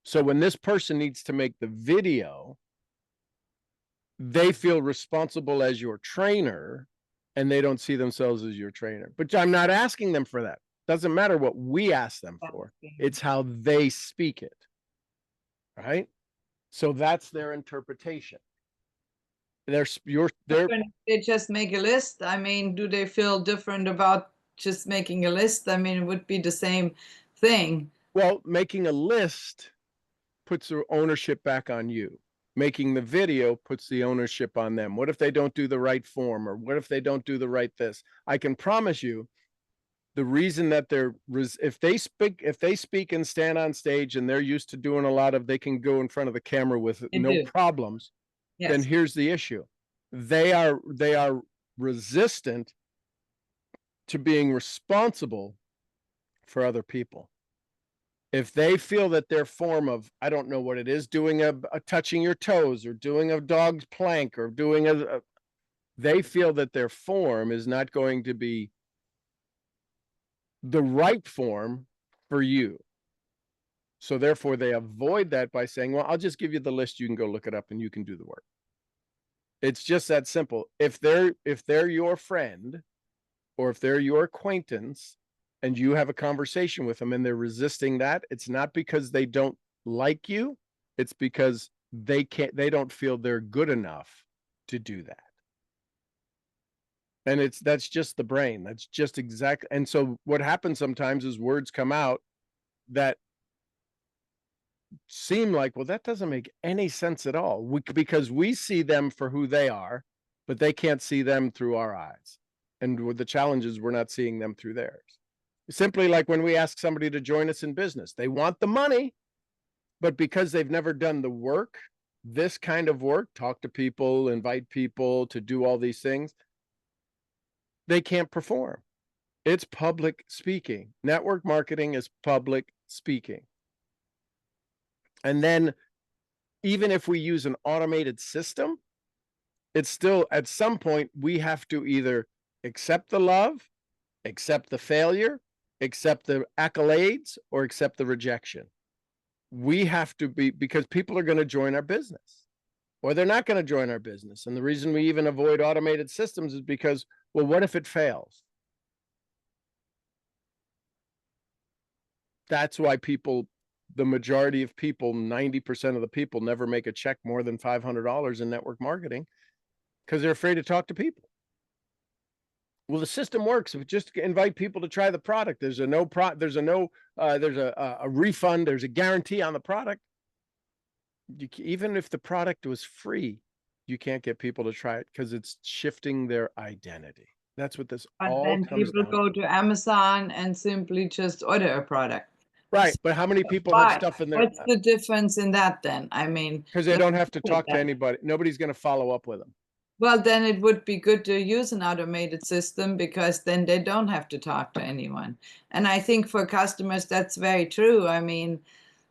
So when this person needs to make the video, they feel responsible as your trainer, and they don't see themselves as your trainer. But I'm not asking them for that. Doesn't matter what we ask them for. It's how they speak it, right? So that's their interpretation. They just make a list. I mean, do they feel different about just making a list? I mean, it would be the same thing. Well, making a list puts the ownership back on you. Making the video puts the ownership on them. What if they don't do the right form? Or what if they don't do the right this? I can promise you, the reason that if they speak and stand on stage and they're used to doing a lot of, they can go in front of the camera with no problems. Yes. Then here's the issue. They are resistant to being responsible for other people. If they feel that their form of, I don't know what it is, doing a touching your toes or doing a dog's plank or doing they feel that their form is not going to be the right form for you. So therefore they avoid that by saying, well, I'll just give you the list. You can go look it up and you can do the work. It's just that simple. If they're your friend or if they're your acquaintance and you have a conversation with them and they're resisting that, it's not because they don't like you. It's because they don't feel they're good enough to do that. And that's just the brain. That's just exactly. And so what happens sometimes is words come out that seem like, well, that doesn't make any sense at all. Because we see them for who they are, but they can't see them through our eyes. And the challenge is we're not seeing them through theirs. Simply like when we ask somebody to join us in business, they want the money, but because they've never done the work, this kind of work, talk to people, invite people to do all these things, they can't perform. It's public speaking. Network marketing is public speaking. And then even if we use an automated system, it's still at some point we have to either accept the love, accept the failure, accept the accolades, or accept the rejection. We have to be, because people are going to join our business or they're not going to join our business. And the reason we even avoid automated systems is because, well, what if it fails? That's why people, the majority of people, 90% of the people never make a check more than $500 in network marketing because they're afraid to talk to people. Well, the system works. If we just invite people to try the product, there's a refund, there's a guarantee on the product. Even if the product was free, you can't get people to try it because it's shifting their identity. That's what this But all then comes people down go to. to Amazon and simply just order a product. Right, but how many people have Why? stuff in there? What's the difference in that then? I mean, Because they let's don't have to look at talk to that. anybody. Nobody's going to follow up with them. Well, then it would be good to use an automated system because then they don't have to talk to anyone. And I think for customers, that's very true. I mean,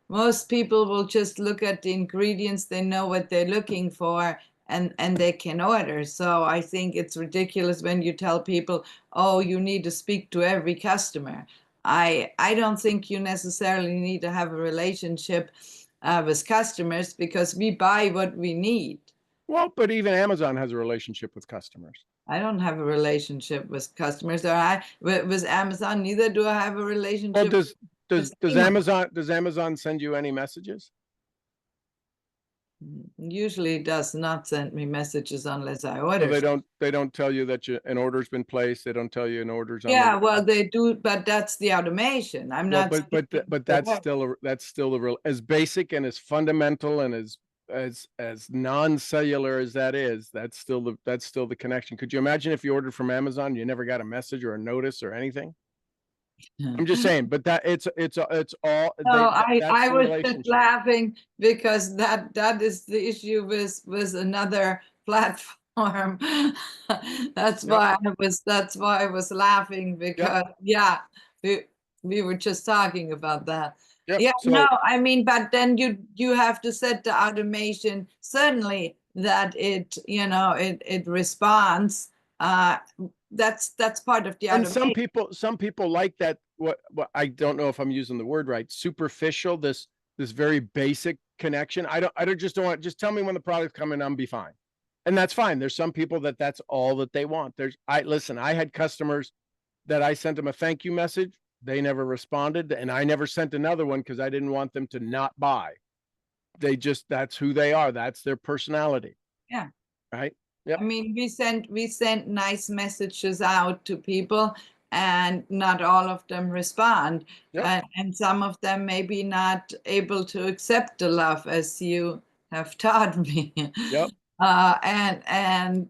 most people will just look at the ingredients, they know what they're looking for, and they can order. So I think it's ridiculous when you tell people, oh, you need to speak to every customer. I don't think you necessarily need to have a relationship with customers because we buy what we need. Well, but even Amazon has a relationship with customers. I don't have a relationship with customers, or with Amazon. Neither do I have a Well, relationship. does Amazon send you any messages? Usually does not send me messages unless I So order. they don't tell you that an order's been placed. They don't tell you an order's on the Yeah, way. well, they do, but that's the automation. I'm Well, not. but that's still the real, as basic and as fundamental and as non-cellular as that is, that's still the connection. Could you imagine if you ordered from Amazon, you never got a message or a notice or anything? I'm just saying, but that it's all No, that's I the was just relationship. laughing because that is the issue with another platform. That's Yep. why I was laughing because yeah, we were just talking about that. Yep. Yeah, So no, I mean, but then you have to set the automation certainly that it responds. That's part of the and automation. some people like that, what I don't know if I'm using the word right, superficial, this very basic connection. I don't want, just tell me when the product's coming, I'll be fine. And that's fine. There's some people that's all that they want. I had customers that I sent them a thank you message. They never responded, and I never sent another one because I didn't want them to not buy. That's who they are. That's their personality. Yeah. Right. Yep. I mean, we sent nice messages out to people, and not all of them respond. Yep. And some of them maybe not able to accept the love as you have taught me. Yep. And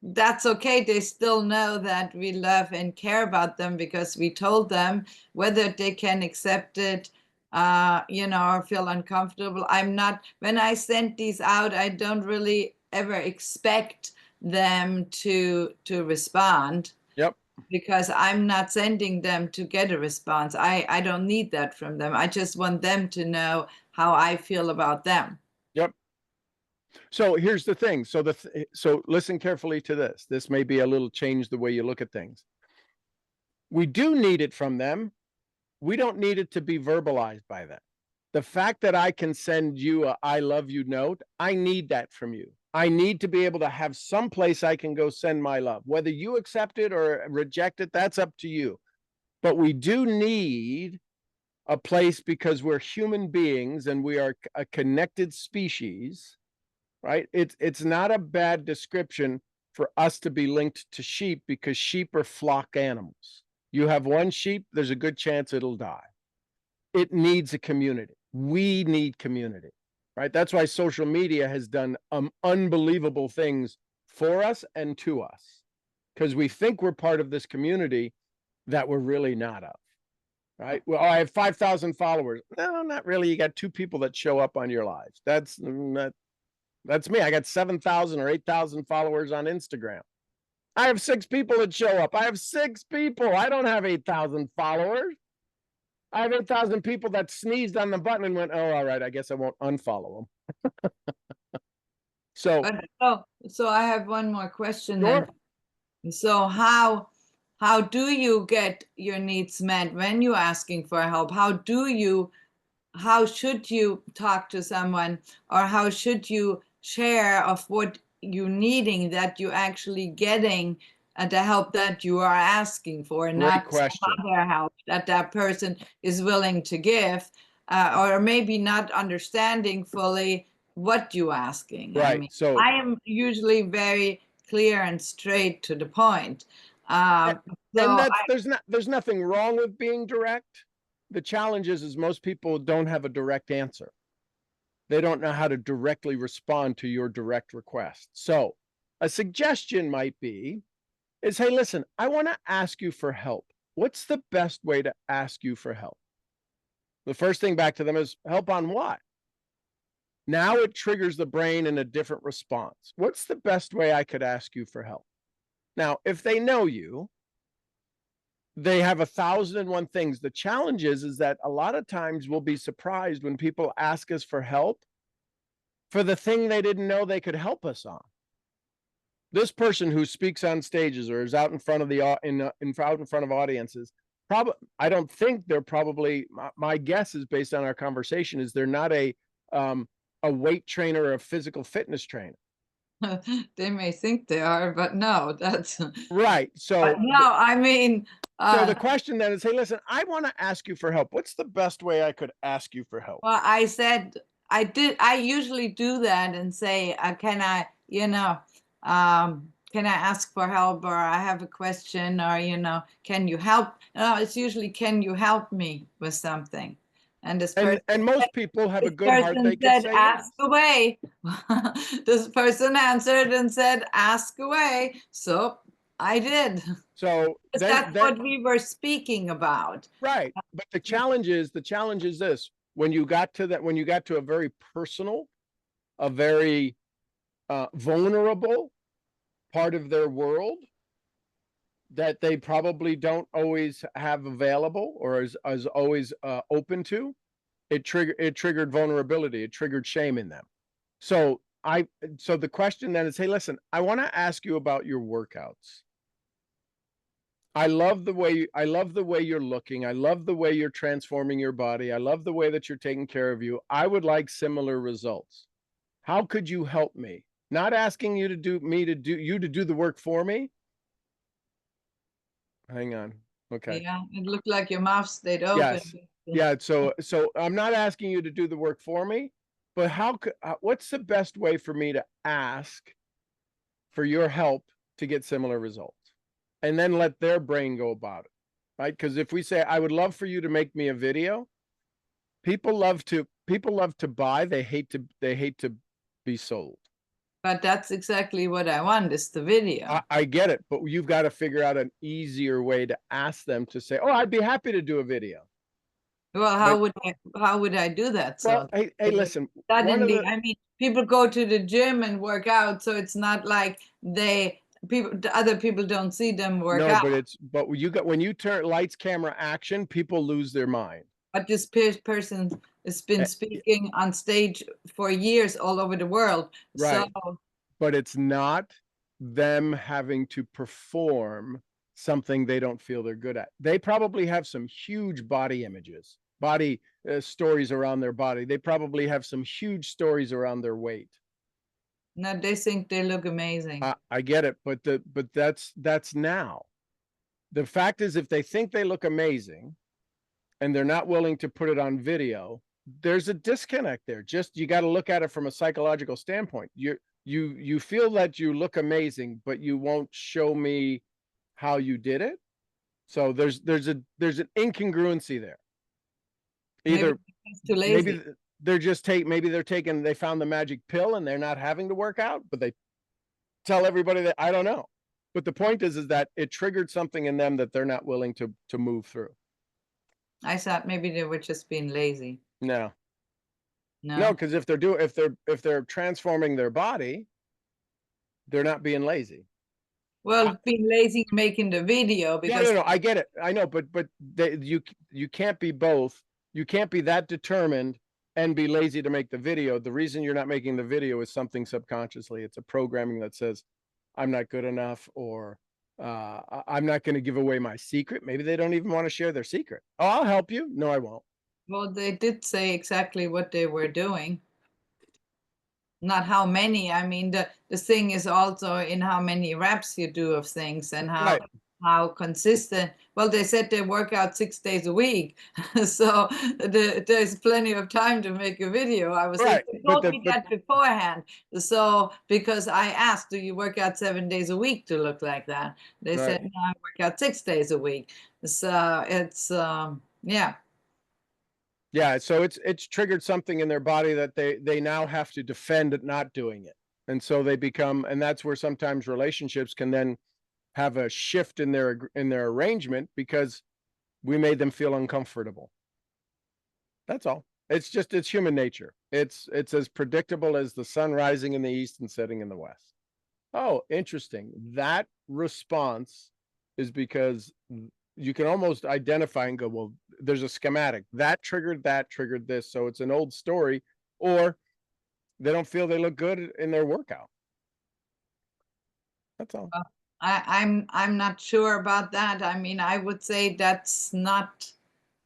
that's okay. They still know that we love and care about them because we told them. Whether they can accept it, or feel uncomfortable. When I send these out, I don't really ever expect them to respond. Yep. Because I'm not sending them to get a response. I don't need that from them. I just want them to know how I feel about them. Yep. So here's the thing. So listen carefully to this. This may be a little change the way you look at things. We do need it from them. We don't need it to be verbalized by them. The fact that I can send you a I love you note, I need that from you. I need to be able to have some place I can go send my love. Whether you accept it or reject it, that's up to you. But we do need a place because we're human beings and we are a connected species, right? It's not a bad description for us to be linked to sheep because sheep are flock animals. You have one sheep, there's a good chance it'll die. It needs a community. We need community, right? That's why social media has done unbelievable things for us and to us, because we think we're part of this community that we're really not of, right? Well, I have 5,000 followers. No, not really. You got 2 people that show up on your lives. That's me. I got 7,000 or 8,000 followers on Instagram. I have 6 people that show up. I have 6 people. I don't have 8,000 followers. I have 8,000 people that sneezed on the button and went, oh, all right, I guess I won't unfollow them. So So I have one more question sure. then. So how do you get your needs met when you're asking for help? How should you talk to someone, or how should you share of what you're needing, that you're actually getting the help that you are asking for, Great not some question. other help that that person is willing to give, or maybe not understanding fully what you're asking. I Right. mean, So I am usually very clear and straight to the point. and So that's there's nothing wrong with being direct. The challenge is most people don't have a direct answer. They don't know how to directly respond to your direct request. So a suggestion might be is, hey, listen, I want to ask you for help. What's the best way to ask you for help? The first thing back to them is, help on what? Now it triggers the brain in a different response. What's the best way I could ask you for help? Now, if they know you, they have 1,001 things. The challenge is that a lot of times we'll be surprised when people ask us for help for the thing they didn't know they could help us on. This person who speaks on stages or is out in front of out in front of audiences, probably, I don't think they're probably, my guess is based on our conversation, is they're not a weight trainer or a physical fitness trainer. they may think they are, but no, that's Right. So but no, I mean, so the question then is, hey, listen, I want to ask you for help. What's the best way I could ask you for help? well, I said I usually do that and say, can I, can I ask for help, or I have a question, or, can you help? No, it's usually, can you help me with something? And And most people have a good heart. person They could said, say ask yes. away. This person answered and said, ask away. So I did. So That's then what we were speaking about. right. But the challenge is this. When you got to a very personal, a very vulnerable part of their world that they probably don't always have available or is always open to, it triggered vulnerability. It triggered shame in them. So the question then is, hey, listen, I want to ask you about your workouts. I love the way you're looking. I love the way you're transforming your body. I love the way that you're taking care of you. I would like similar results. How could you help me? Not asking you to do the work for me. Hang on. Okay. Yeah, it looked like your mouth stayed open. Yes. Yeah. So I'm not asking you to do the work for me, but what's the best way for me to ask for your help to get similar results? And then let their brain go about it, right? Because if we say, I would love for you to make me a video, people love to buy. They hate to be sold. But that's exactly what I want, is the video. I get it, but you've got to figure out an easier way to ask them to say, oh, I'd be happy to do a video. Well, how would I do that? Well, So hey, listen, I mean, people go to the gym and work out, so it's not like other people don't see them work out. But when you turn lights, camera, action, people lose their mind. But this person has been speaking on stage for years all over the world. Right. So, but it's not them having to perform something they don't feel they're good at. They probably have some huge body images, stories around their body. They probably have some huge stories around their weight. no, they think they look amazing. I get it, but that's now. The fact is, if they think they look amazing and they're not willing to put it on video, there's a disconnect there. Just, you got to look at it from a psychological standpoint. You feel that you look amazing, but you won't show me how you did it. So there's an incongruency there. Either maybe they found the magic pill and they're not having to work out, but they tell everybody that, I don't know. But the point is that it triggered something in them that they're not willing to move through. I thought maybe they were just being lazy. No, because if they're transforming their body, they're not being lazy. Well, being lazy making the video, because no, I get it. I know, but you can't be both. You can't be that determined and be lazy to make the video. The reason you're not making the video is something subconsciously. It's a programming that says, I'm not good enough, or I'm not going to give away my secret. Maybe they don't even want to share their secret. Oh, I'll help you. No, I won't. Well, they did say exactly what they were doing. Not how many. I mean, the thing is also in how many reps you do of things and Right. how consistent. Well, they said they work out 6 days a week, so there's plenty of time to make a video. I was Right, they but told me that beforehand. So because I asked, do you work out 7 days a week to look like that? They Right. said, no, I work out 6 days a week. So it's yeah. Yeah, so it's triggered something in their body that they now have to defend not doing it. And so they become, and that's where sometimes relationships can then have a shift in their arrangement because we made them feel uncomfortable. That's all. It's just, it's human nature. It's as predictable as the sun rising in the east and setting in the west. Oh, interesting. That response is because you can almost identify and go, well, there's a schematic that triggered this. So it's an old story, or they don't feel they look good in their workout. That's all. I'm not sure about that. I mean, I would say that's not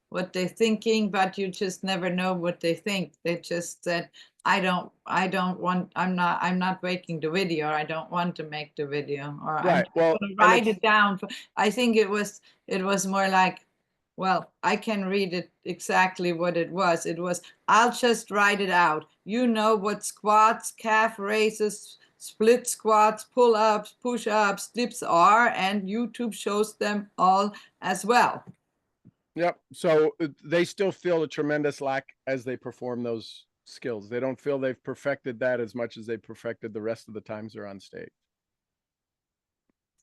what they're thinking, but you just never know what they think. They just said, I'm not making the video. I don't want to make the video, or I'm Right. Well, going to write it down. I think it was more like, well, I can read it exactly what it was. It was, I'll just write it out. You know what squats, calf raises, split squats, pull-ups, push-ups, dips are, and YouTube shows them all as well. Yep. So they still feel a tremendous lack as they perform those skills. They don't feel they've perfected that as much as they perfected the rest of the times they're on stage.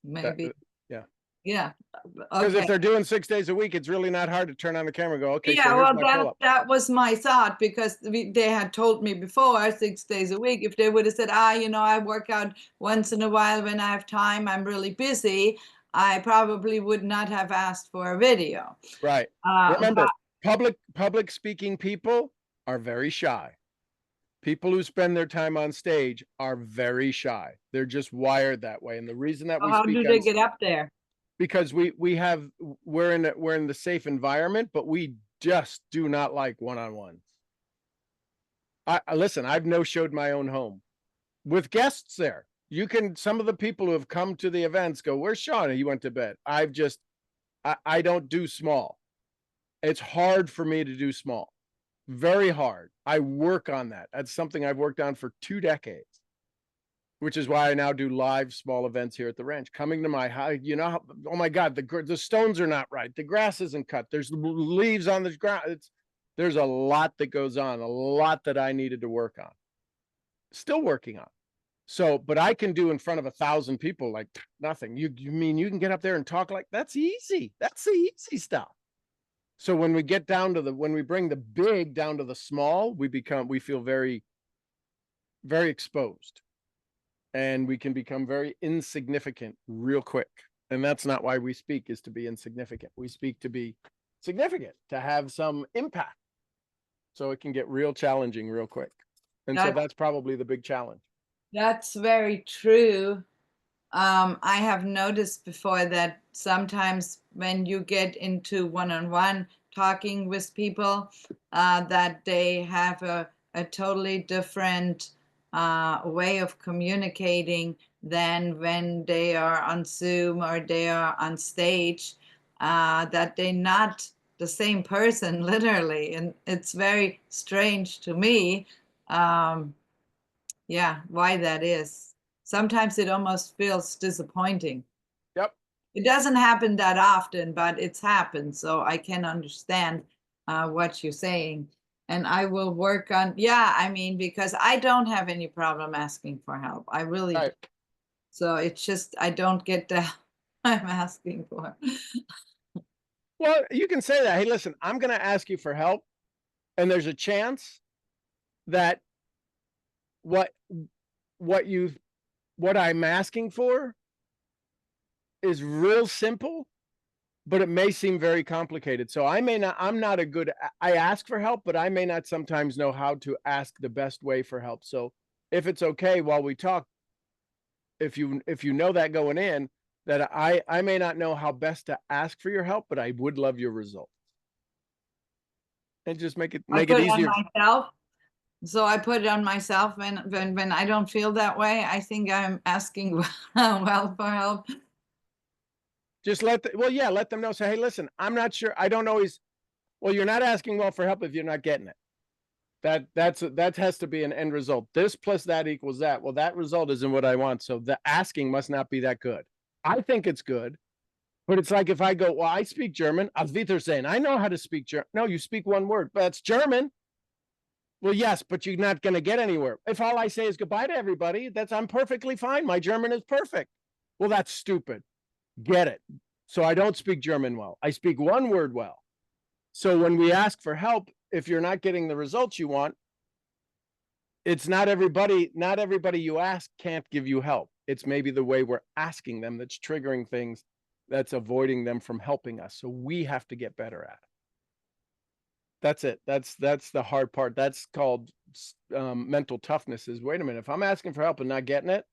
Maybe. Yeah. Yeah. Because Okay. if they're doing 6 days a week, it's really not hard to turn on the camera and go, okay, Yeah, so here's my well, pull-up. that was my thought, because they had told me before 6 days a week. If they would have said, I work out once in a while when I have time, I'm really busy, I probably would not have asked for a video. Right. Remember, public speaking people are very shy. People who spend their time on stage are very shy. They're just wired that way. And the reason that we How speak do they get up there? because we're in the safe environment, but we just do not like one-on-ones. I listen, I've no-showed my own home with guests there. Some of the people who have come to the events go, where's Sean? He went to bed. I don't do small. It's hard for me to do small. Very hard. I work on that. That's something I've worked on for 2 decades, which is why I now do live small events here at the ranch. Coming to my house, oh my God, the stones are not right. The grass isn't cut. There's leaves on the ground. There's a lot that goes on, a lot that I needed to work on. Still working on. So, but I can do in front of 1,000 people like nothing. You mean you can get up there and talk like that's easy? That's the easy stuff. So when we get down to when we bring the big down to the small, we feel very, very exposed, and we can become very insignificant real quick. And that's not why we speak, is to be insignificant. We speak to be significant, to have some impact. So it can get real challenging real quick. And so that's probably the big challenge. That's very true. I have noticed before that sometimes when you get into one-on-one talking with people, that they have a totally different way of communicating than when they are on Zoom or they are on stage, that they're not the same person, literally. And it's very strange to me, yeah, why that is. Sometimes it almost feels disappointing. Yep. It doesn't happen that often, but it's happened. So I can understand what you're saying. And I will work on, because I don't have any problem asking for help. I really don't. So it's just, I don't get the I'm asking for. Well, you can say that. Hey, listen, I'm going to ask you for help. And there's a chance that what I'm asking for is real simple, but it may seem very complicated. So I'm not a good, I ask for help, but I may not sometimes know how to ask the best way for help. So if it's okay while we talk, if you know that going in, that I may not know how best to ask for your help, but I would love your results. And just make it easier. On myself. So I put it on myself when I don't feel that way. I think I'm asking well for help. Just let them know. Say, hey, listen, I'm not sure. I don't always. Well, you're not asking well for help if you're not getting it. That has to be an end result. This plus that equals that. Well, that result isn't what I want. So the asking must not be that good. I think it's good, but it's like if I go, well, I speak German. Auf Wiedersehen. I know how to speak German. No, you speak one word, but it's German. Well, yes, but you're not going to get anywhere. If all I say is goodbye to everybody, I'm perfectly fine. My German is perfect. Well, that's stupid. Get it. So I don't speak German well. I speak one word well. So when we ask for help, if you're not getting the results you want, it's not everybody you ask can't give you help. It's maybe the way we're asking them that's triggering things, that's avoiding them from helping us. So we have to get better at it. That's it. That's the hard part. That's called mental toughness. Is wait a minute, if I'm asking for help and not getting it,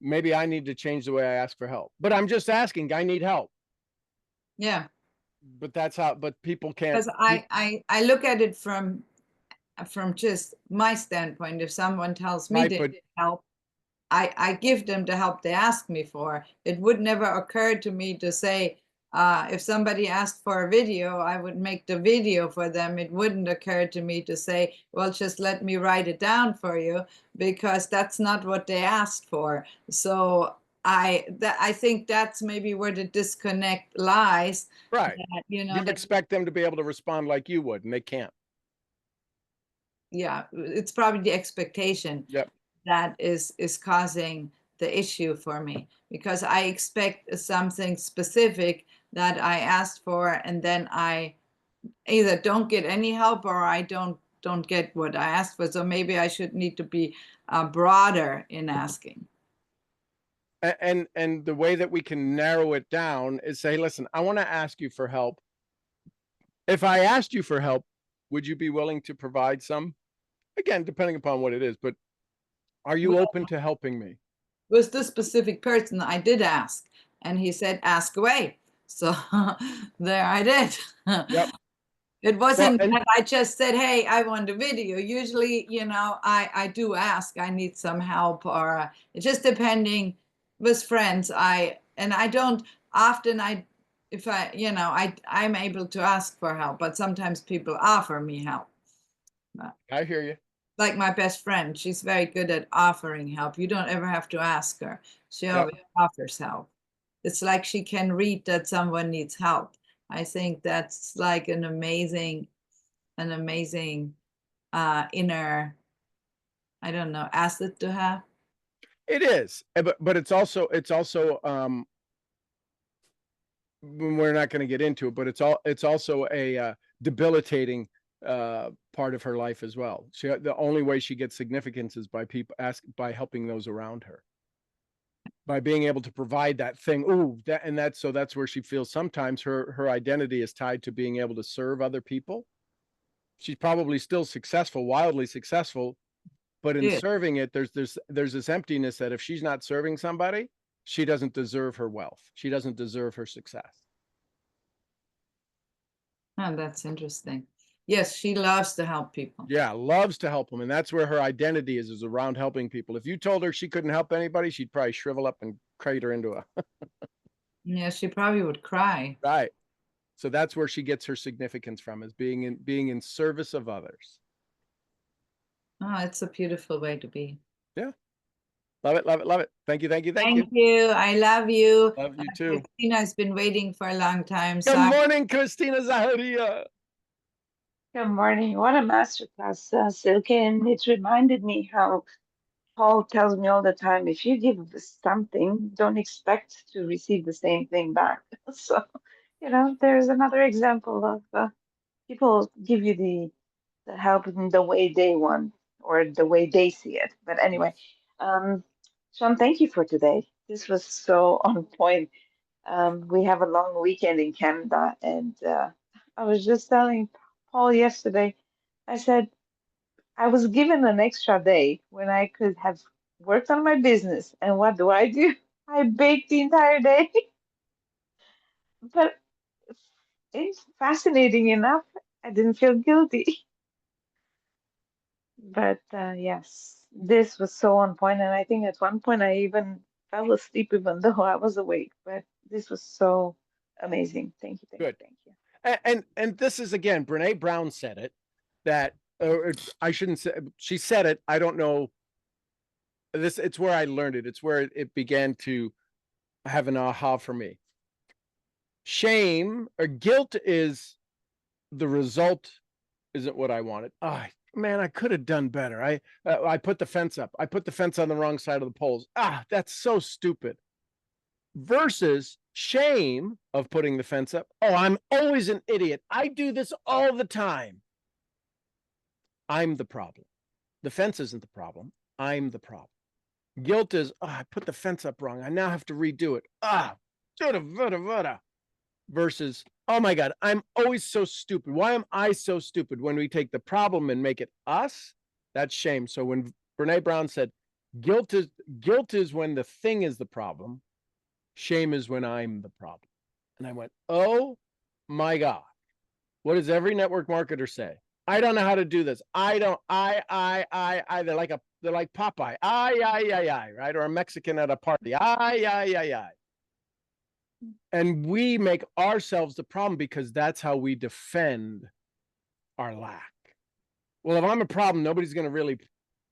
maybe I need to change the way I ask for help. But I'm just asking, I need help. Yeah. But that's how, but people can't. Because I look at it from just my standpoint. If someone tells me they need help, I give them the help they ask me for. It would never occur to me to say, if somebody asked for a video, I would make the video for them. It wouldn't occur to me to say, well, just let me write it down for you, because that's not what they asked for. So I think that's maybe where the disconnect lies. Right. That, you expect them to be able to respond like you would, and they can't. Yeah, it's probably the expectation. Yep. That is causing the issue for me, because I expect something specific that I asked for, and then I either don't get any help or I don't get what I asked for. So maybe I should need to be broader in asking. And the way that we can narrow it down is say, listen, I want to ask you for help. If I asked you for help, would you be willing to provide some? Again, depending upon what it is, but are you open to helping me? With this specific person, I did ask, and he said, ask away. So there I did. Yep. It wasn't that I just said, hey, I want a video. Usually, I do ask, I need some help, or it's just depending with friends. I don't often, I'm able to ask for help, but sometimes people offer me help. I hear you. Like my best friend, she's very good at offering help. You don't ever have to ask her. She always offers help. It's like she can read that someone needs help. I think that's like an amazing inner, I don't know, asset to have. It is, but it's also we're not going to get into it, but it's also a debilitating part of her life as well. The only way she gets significance is by helping those around her, by being able to provide that thing. So that's where she feels sometimes her identity is tied to being able to serve other people. She's probably still successful, wildly successful, but in serving it, there's this emptiness that if she's not serving somebody, she doesn't deserve her wealth. She doesn't deserve her success. Oh, that's interesting. Yes, she loves to help people. Yeah, loves to help them. And that's where her identity is around helping people. If you told her she couldn't help anybody, she'd probably shrivel up and crater into a... Yeah, she probably would cry. Right. So that's where she gets her significance from, is being in service of others. Oh, it's a beautiful way to be. Yeah. Love it, love it, love it. Thank you, thank you, thank you. Thank you. I love you. Love you too. Christina's been waiting for a long time. Good morning, Christina Zaharia. Good morning. What a masterclass, Silke. And it reminded me how Paul tells me all the time, if you give something, don't expect to receive the same thing back. So, there's another example of people give you the help in the way they want or the way they see it. But anyway, Sean, thank you for today. This was so on point. We have a long weekend in Canada, and I was just telling Paul yesterday, I said, I was given an extra day when I could have worked on my business. And what do? I baked the entire day. But it's fascinating enough, I didn't feel guilty. But yes, this was so on point, and I think at one point I even fell asleep even though I was awake. But this was so amazing. Thank you, thank Good. you, thank you. And this is, again, Brene Brown said it, that I shouldn't say, she said it. I don't know. It's where I learned it. It's where it began to have an aha for me. Shame or guilt is the result, isn't what I wanted. Oh, man, I could have done better. I put the fence up. I put the fence on the wrong side of the poles. That's so stupid. Versus shame of putting the fence up. Oh, I'm always an idiot. I do this all the time. I'm the problem. The fence isn't the problem. I'm the problem. Guilt is, I put the fence up wrong. I now have to redo it. Versus, oh my God, I'm always so stupid. Why am I so stupid? When we take the problem and make it us, that's shame. So when Brene Brown said, guilt is when the thing is the problem. Shame is when I'm the problem. And I went, oh my God. What does every network marketer say? I don't know how to do this. They're like Popeye. Right? Or a Mexican at a party. And we make ourselves the problem because that's how we defend our lack. Well, if I'm a problem, nobody's going to really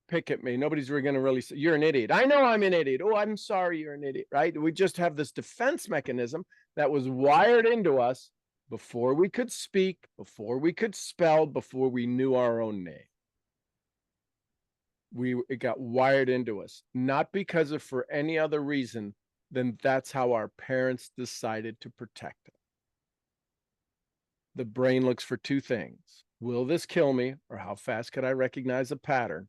pick at me. Nobody's going to really say, you're an idiot. I know I'm an idiot. Oh, I'm sorry you're an idiot, right? We just have this defense mechanism that was wired into us before we could speak, before we could spell, before we knew our own name. It got wired into us, not because of for any other reason than that's how our parents decided to protect us. The brain looks for two things. Will this kill me? Or how fast could I recognize a pattern?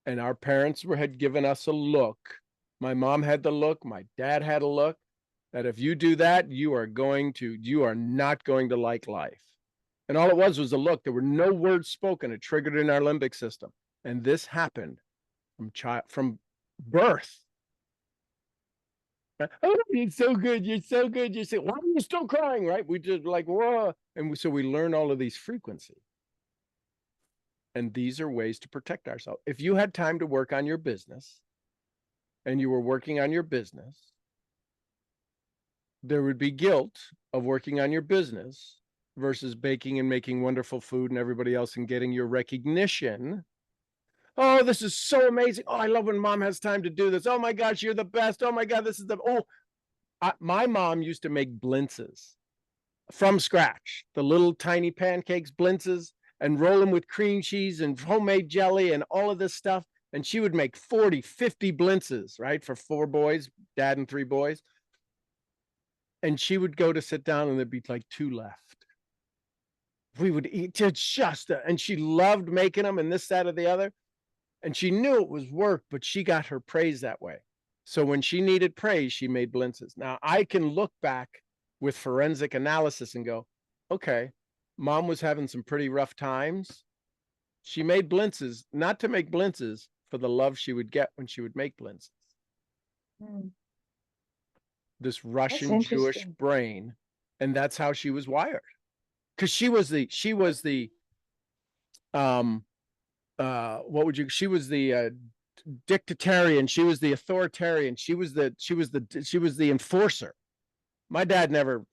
And our parents had given us a look. My mom had the look. My dad had a look that if you do that, you are not going to like life. And all it was a look. There were no words spoken. It triggered in our limbic system. And this happened from birth. Oh, you're so good. You're so good. You say, why are you still crying? Right? We just like, whoa. And so we learn all of these frequencies. And these are ways to protect ourselves. If you had time to work on your business and you were working on your business, there would be guilt of working on your business versus baking and making wonderful food and everybody else and getting your recognition. Oh, this is so amazing. Oh, I love when mom has time to do this. Oh my gosh, you're the best. Oh my God, this is my mom used to make blintzes from scratch, the little tiny pancakes, blintzes, and roll them with cream cheese and homemade jelly and all of this stuff. And she would make 40, 50 blintzes, right? For 4 boys, dad and 3 boys. And she would go to sit down and there'd be like 2 left. We would eat and she loved making them and this, that, or the other. And she knew it was work, but she got her praise that way. So when she needed praise, she made blintzes. Now I can look back with forensic analysis and go, okay, mom was having some pretty rough times. She made blintzes, not to make blintzes, for the love she would get when she would make blintzes. This Russian Jewish brain, and that's how she was wired. Because she was the dictatorian, she was the authoritarian, she was the enforcer. My dad never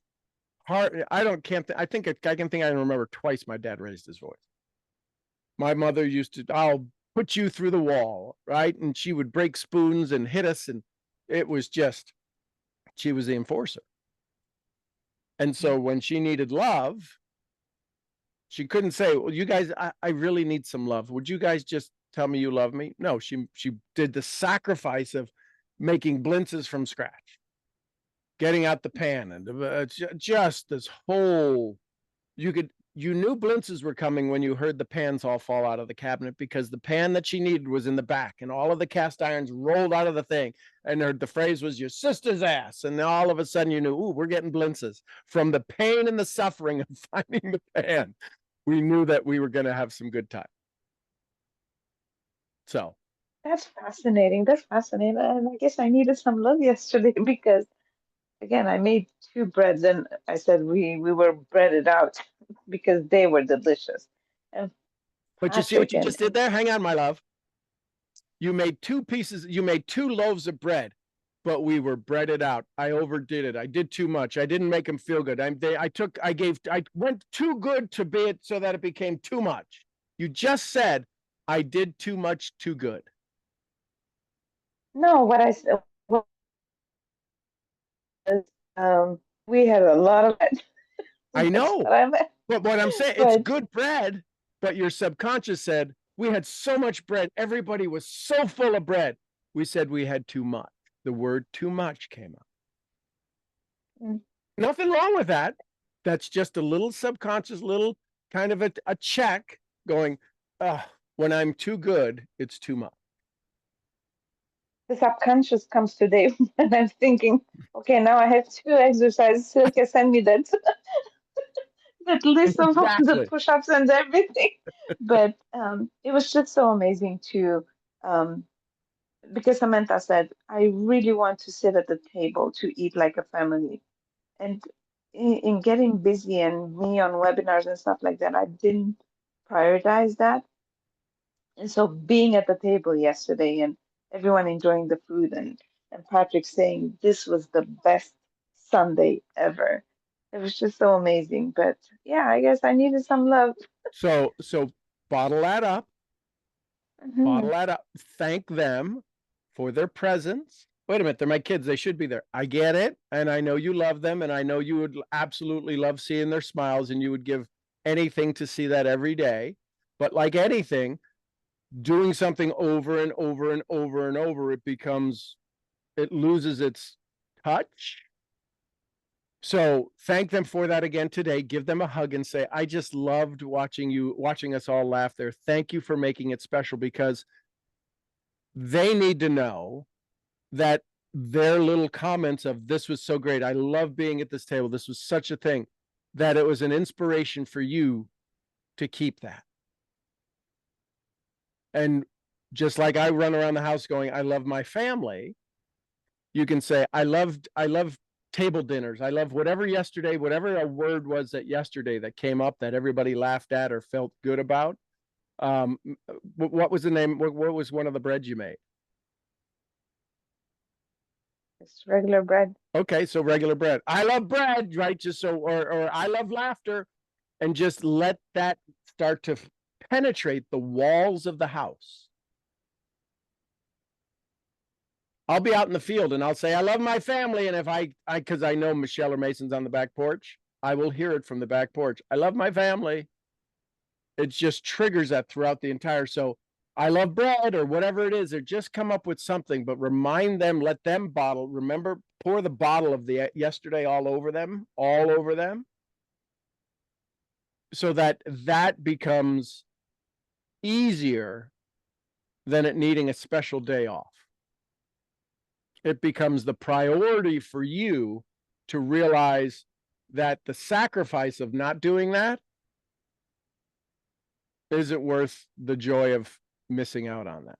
I can remember twice my dad raised his voice. My mother used to, I'll put you through the wall, right? And she would break spoons and hit us, and it was just, she was the enforcer. And so when she needed love, she couldn't say, well, you guys, I really need some love. Would you guys just tell me you love me? No, she did the sacrifice of making blintzes from scratch, getting out the pan, and just this whole, you you knew blintzes were coming when you heard the pans all fall out of the cabinet, because the pan that she needed was in the back and all of the cast irons rolled out of the thing. And the phrase was your sister's ass. And then all of a sudden you knew, ooh, we're getting blintzes. From the pain and the suffering of finding the pan, we knew that we were going to have some good time. So That's fascinating. That's fascinating. And I guess I needed some love yesterday because, again, I made two breads and I said we were breaded out because they were delicious. And but you see what Patrick you just did there? Hang on, my love. You made two loaves of bread, but we were breaded out. I overdid it. I did too much. I didn't make them feel good. I went too good to be it so that it became too much. You just said I did too much too good. no, what I said was we had a lot of it. I That's know. what I meant. But what I'm saying, it's But good bread, but your subconscious said we had so much bread. Everybody was so full of bread. We said we had too much. The word too much came up. Mm. Nothing wrong with that. That's just a little subconscious, little kind of a check going, when I'm too good, it's too much. the subconscious comes today when I'm thinking, okay, now I have to exercise. Silke, send me that that list of all the Exactly. push-ups and everything. But it was just so amazing to because Samantha said, I really want to sit at the table to eat like a family. And in getting busy and me on webinars and stuff like that, I didn't prioritize that. And so being at the table yesterday and everyone enjoying the food and Patrick saying this was the best Sunday ever. It was just so amazing. But yeah, I guess I needed some love. So bottle that up, Mhm. thank them for their presence. Wait a minute, they're my kids. They should be there. I get it. And I know you love them. And I know you would absolutely love seeing their smiles and you would give anything to see that every day. But like anything, doing something over and over and over and over, it loses its touch. So thank them for that again today. Give them a hug and say, I just loved watching us all laugh there. Thank you for making it special, because they need to know that their little comments of this was so great. I love being at this table. This was such a thing, that it was an inspiration for you to keep that. And just like I run around the house going, I love my family, you can say, I love table dinners. I love whatever a word was that yesterday that came up that everybody laughed at or felt good about. What was the name? What was one of the breads you made? It's regular bread. Okay, so regular bread. I love bread, right? Just so, or I love laughter, and just let that start to penetrate the walls of the house. I'll be out in the field and I'll say, I love my family. And if because I know Michelle or Mason's on the back porch, I will hear it from the back porch. I love my family. It just triggers that throughout the entire. So I love bread or whatever it is, or just come up with something, but remind them, let them remember, pour the bottle of the yesterday all over them, so that becomes easier than it needing a special day off. It becomes the priority for you to realize that the sacrifice of not doing that isn't worth the joy of missing out on that.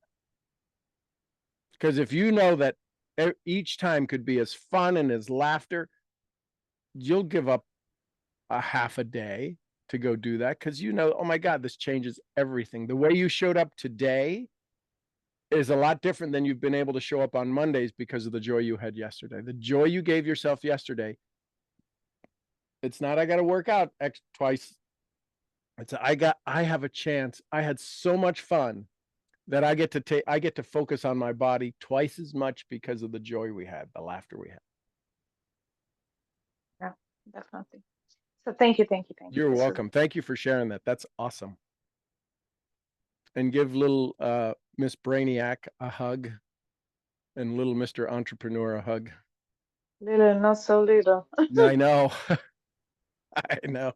Because if you know that each time could be as fun and as laughter, you'll give up a half a day to go do that, because you know, oh my God, this changes everything. The way you showed up today is a lot different than you've been able to show up on Mondays because of the joy you had yesterday. The joy you gave yourself yesterday, it's not I got to work out twice. It's I have a chance. I had so much fun that I get to focus on my body twice as much because of the joy we had, the laughter we had. Yeah, definitely. So thank you. You're This was welcome. Thank you for sharing that. That's awesome. And give little Miss Brainiac a hug and little Mr. Entrepreneur a hug. little, not so little. I know. I know.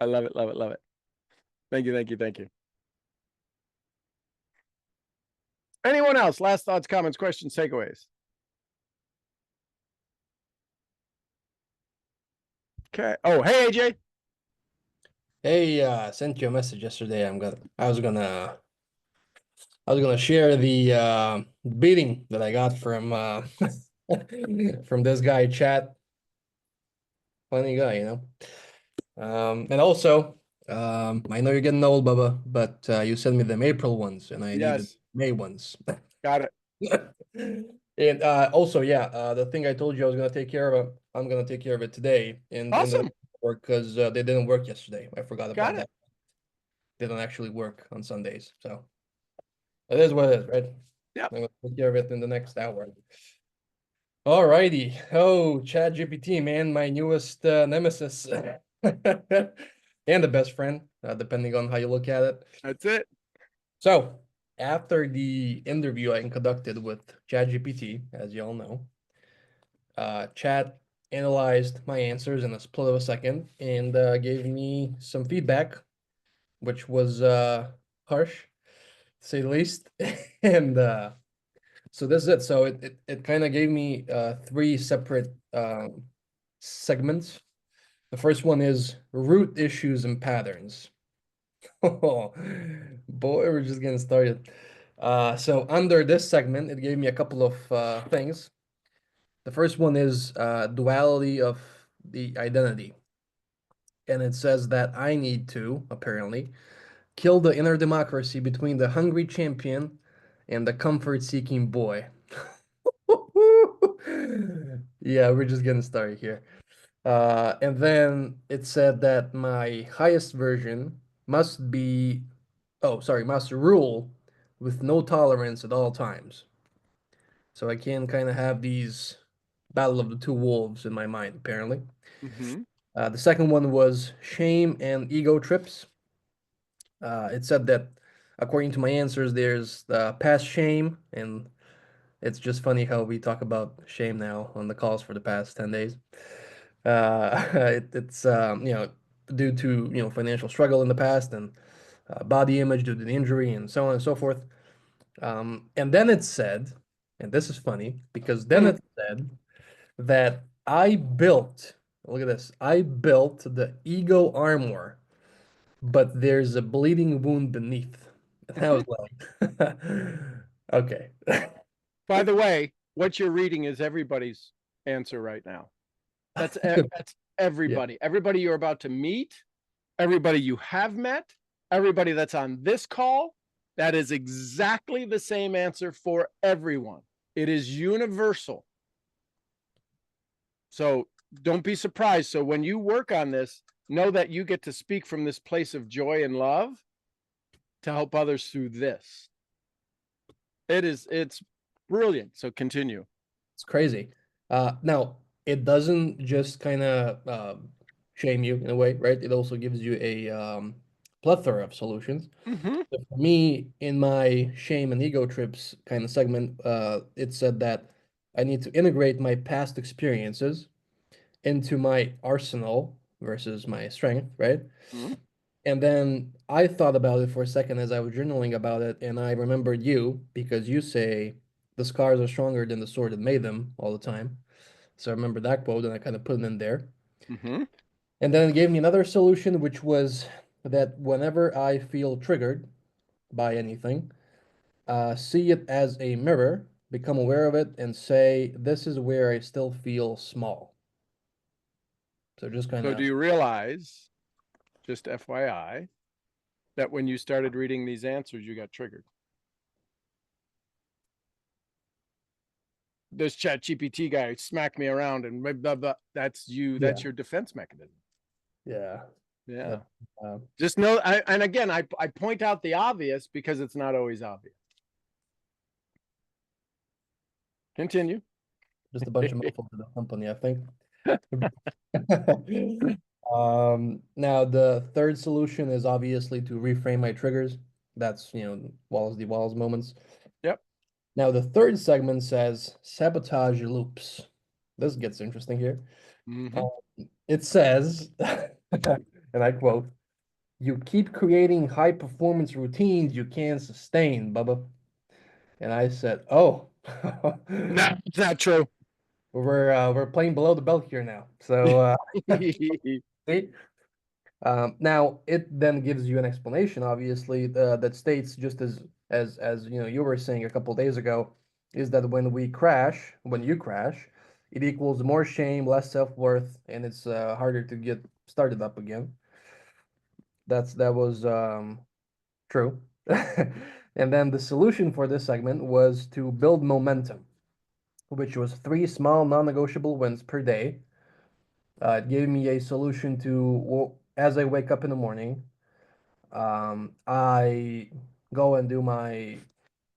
I love it, love it, love it. Thank you, thank you, thank you. Anyone else? Last thoughts, comments, questions, takeaways. Okay. Oh, hey, AJ. Hey, sent you a message yesterday. I was gonna share the beating that I got from from this guy chat. Funny guy, you know. And also, I know you're getting old, Bubba, but you sent me them April ones, and I needed Yes. May ones. Got it. And also, yeah, the thing I told you I was gonna take care of it, I'm gonna take care of it today in the Awesome. work because they didn't work yesterday. I forgot Got about it. that. They don't actually work on Sundays, so it is what it is, right? Yep. I'm gonna take care of it in the next hour. All righty. Oh, ChatGPT, man, my newest nemesis and the best friend, depending on how you look at it. That's it. So, after the interview I conducted with ChatGPT, as you all know, Chat analyzed my answers in a split of a second and gave me some feedback, which was harsh, to say the least. And so this is it. So it kind of gave me three separate segments. The first one is root issues and patterns. Oh, boy, we're just getting started. So under this segment, it gave me a couple of things. The first one is duality of the identity. And it says that I need to, apparently, kill the inner democracy between the hungry champion and the comfort-seeking boy. Yeah, we're just getting started here. And then it said that my highest version must be, must rule with no tolerance at all times. So I can kind of have these battle of the two wolves in my mind, apparently. Mm-hmm. The second one was shame and ego trips. It said that according to my answers, there's past shame, and it's just funny how we talk about shame now on the calls for the past 10 days. It's due to financial struggle in the past and body image due to the injury and so on and so forth. And then it said, and this is funny because then it said that I built, look at this, I built the ego armor, but there's a bleeding wound beneath. And I was like, okay. By the way, what you're reading is everybody's answer right now. That's Yeah. everybody. Everybody you're about to meet, everybody you have met, everybody that's on this call. That is exactly the same answer for everyone. It is universal. So don't be surprised. So when you work on this, know that you get to speak from this place of joy and love to help others through this. It's brilliant. So continue. It's crazy. Now, it doesn't just kind of shame you in a way, right? It also gives you a plethora of solutions. Mm-hmm. So for me, in my shame and ego trips kind of segment, it said that I need to integrate my past experiences into my arsenal versus my strength, right? Mm-hmm. And then I thought about it for a second as I was journaling about it, and I remembered you because you say the scars are stronger than the sword that made them all the time. So I remember that quote and I kind of put it in there. Mm-hmm. And then it gave me another solution, which was that whenever I feel triggered by anything, see it as a mirror, become aware of it, and say, this is where I still feel small. So just kind So of. do you realize, just FYI, that when you started reading these answers, you got triggered? This chat GPT guy smacked me around and blah, blah, blah. That's you. That's Yeah. your defense mechanism. Yeah. Yeah. Uh, Just know, and again, I point out the obvious because it's not always obvious. Continue. just a bunch of mouthfuls of the company, I think. Now the third solution is obviously to reframe my triggers. That's, Walls the Walls moments. Yep. Now the third segment says sabotage loops. This gets interesting here. Mm-hmm. It says and I quote, "You keep creating high performance routines you can't sustain, Bubba." And I said, "Oh, No, it's not true. we're playing below the belt here now." So see? Now it then gives you an explanation, obviously, that states just as you know you were saying a couple days ago, is that when you crash, it equals more shame, less self-worth, and it's harder to get started up again. That was true. And then the solution for this segment was to build momentum, which was 3 small non-negotiable wins per day. It gave me a solution to, well, as I wake up in the morning, I go and do my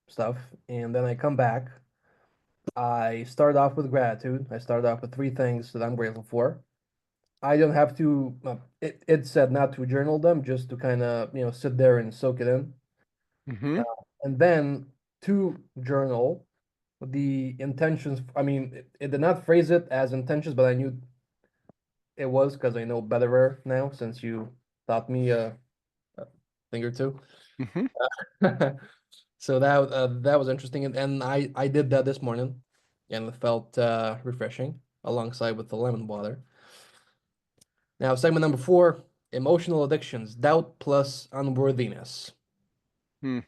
stuff, and then I come back. I start off with gratitude. I start off with 3 things that I'm grateful for. I don't have to, it said not to journal them, just to kind of, sit there and soak it in. Mm-hmm. And then to journal the intentions. I mean, it did not phrase it as intentions, but I knew it was because I know better now since you taught me a thing or two. Mm-hmm. So that was interesting, and I did that this morning, and it felt refreshing alongside with the lemon water. Now, segment number 4: emotional addictions, doubt plus unworthiness. Hmm.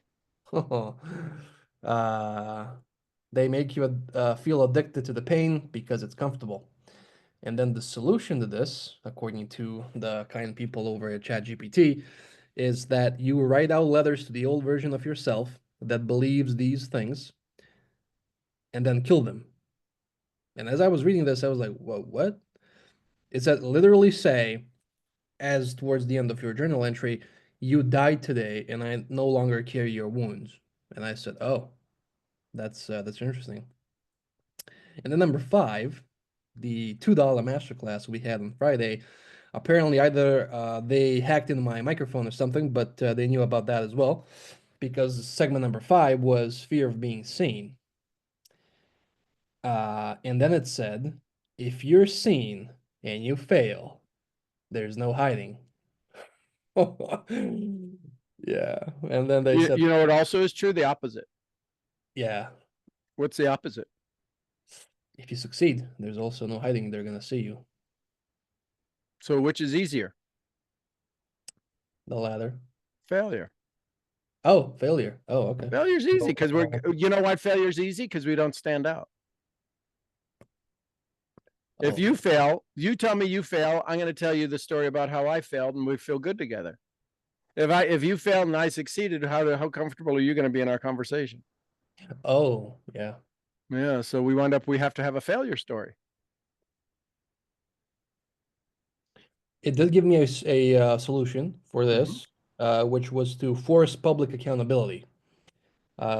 uh, they make you feel addicted to the pain because it's comfortable. And then the solution to this, according to the kind people over at ChatGPT, is that you write out letters to the old version of yourself that believes these things and then kill them. And as I was reading this, I was like, whoa, what? It said literally say, as towards the end of your journal entry, "You died today and I no longer carry your wounds." And I said, oh, that's interesting. And then number 5, the $2 masterclass we had on Friday. Apparently, either they hacked into my microphone or something, but they knew about that as well, because segment number 5 was fear of being seen. And then it said, if you're seen and you fail, there's no hiding. Yeah. And then they said, You know what also is true? The opposite. yeah, What's the opposite? if you succeed, there's also no hiding. They're going to see you. So which is easier? The latter. Failure. Oh, failure. Oh, okay. Failure's easy because you know why failure's easy? Because we don't stand out. If Oh, you fail, you tell me you fail, I'm going to tell you the story about how I failed and we feel good together. If you failed and I succeeded, how comfortable are you going to be in our conversation? oh, yeah. Yeah, so we have to have a failure story. It did give me a solution for this, which was to force public accountability,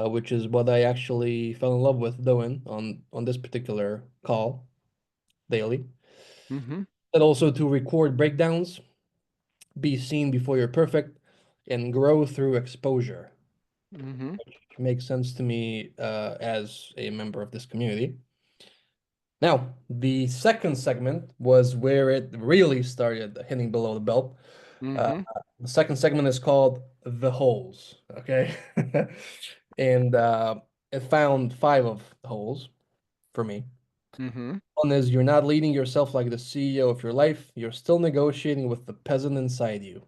which is what I actually fell in love with doing on this particular call daily. Mm-hmm. And also to record breakdowns, be seen before you're perfect, and grow through exposure. Mm-hmm. Which makes sense to me as a member of this community. Now, the second segment was where it really started hitting below the belt. Mm-hmm. The second segment is called The Holes, okay? And it found 5 of the holes for me. Mm-hmm. One is you're not leading yourself like the CEO of your life. You're still negotiating with the peasant inside you.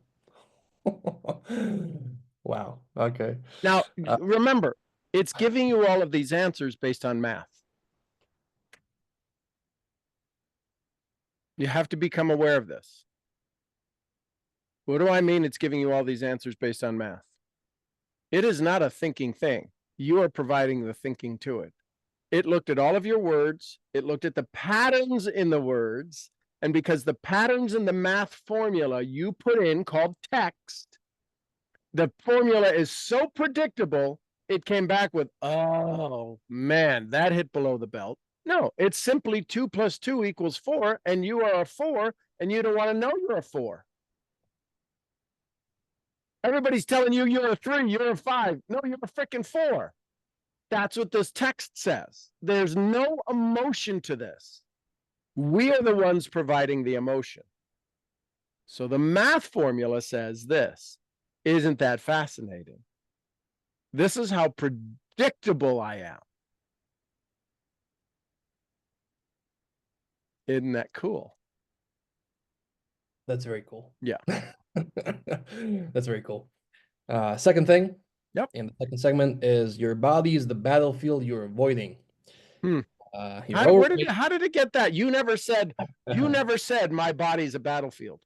Wow. Okay. Now, remember, it's giving you all of these answers based on math. You have to become aware of this. What do I mean it's giving you all these answers based on math? It is not a thinking thing. You are providing the thinking to it. It looked at all of your words. It looked at the patterns in the words. And because the patterns in the math formula you put in called text, the formula is so predictable, it came back with, oh man, that hit below the belt. No, it's simply 2 + 2 = 4, and you are a 4, and you don't want to know you're a 4. Everybody's telling you you're a 3, you're a 5. No, you're a freaking 4. That's what this text says. There's no emotion to this. We are the ones providing the emotion. So the math formula says this. Isn't that fascinating? This is how predictable I am. Isn't that cool? That's very cool. Yeah. That's very cool. Second thing. Yep. In the second segment is your body is the battlefield you're avoiding. Hmm. You're How did it get that? You never said my body's a battlefield.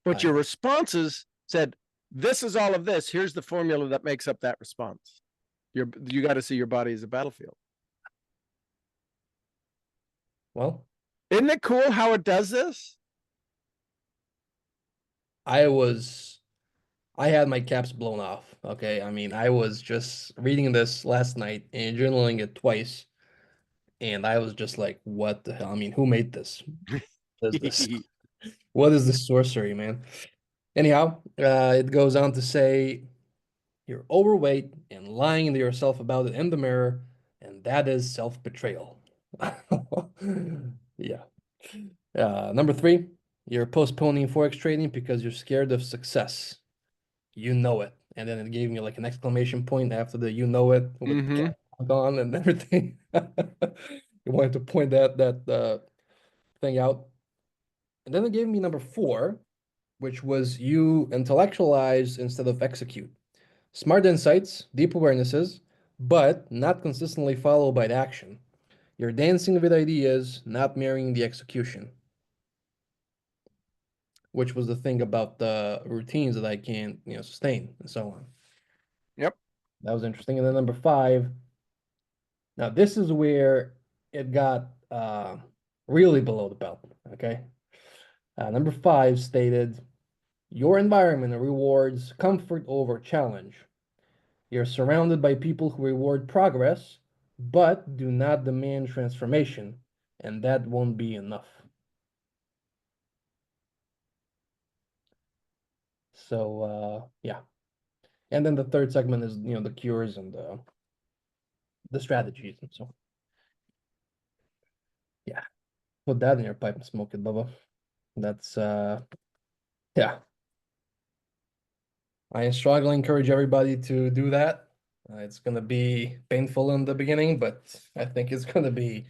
But your responses said, this is all of this. Here's the formula that makes up that response. You got to see your body as a battlefield. Well, isn't it cool how it does this? I had my caps blown off. Okay. I mean, I was just reading this last night and journaling it twice. And I was just like, what the hell? I mean, who made this? What is this? What is this sorcery, man? Anyhow, it goes on to say you're overweight and lying to yourself about it in the mirror, and that is self-betrayal. Yeah. Number 3, you're postponing Forex trading because you're scared of success. You know it. And then it gave me like an exclamation point after the you know it with the cat on and everything. You wanted to point that thing out. And then it gave me number 4, which was you intellectualize instead of execute. Smart insights, deep awarenesses, but not consistently followed by the action. You're dancing with ideas, not marrying the execution. Which was the thing about the routines that I can't, sustain and so on. Yep. That was interesting. And then number 5. Now this is where it got really below the belt. Okay. Number 5 stated, your environment rewards comfort over challenge. You're surrounded by people who reward progress, but do not demand transformation, and that won't be enough. So, yeah. And then the third segment is, the cures and the strategies and so on. Yeah. Put that in your pipe and smoke it, Bubba. That's, yeah. I strongly encourage everybody to do that. It's going to be painful in the beginning, but I think it's going to be.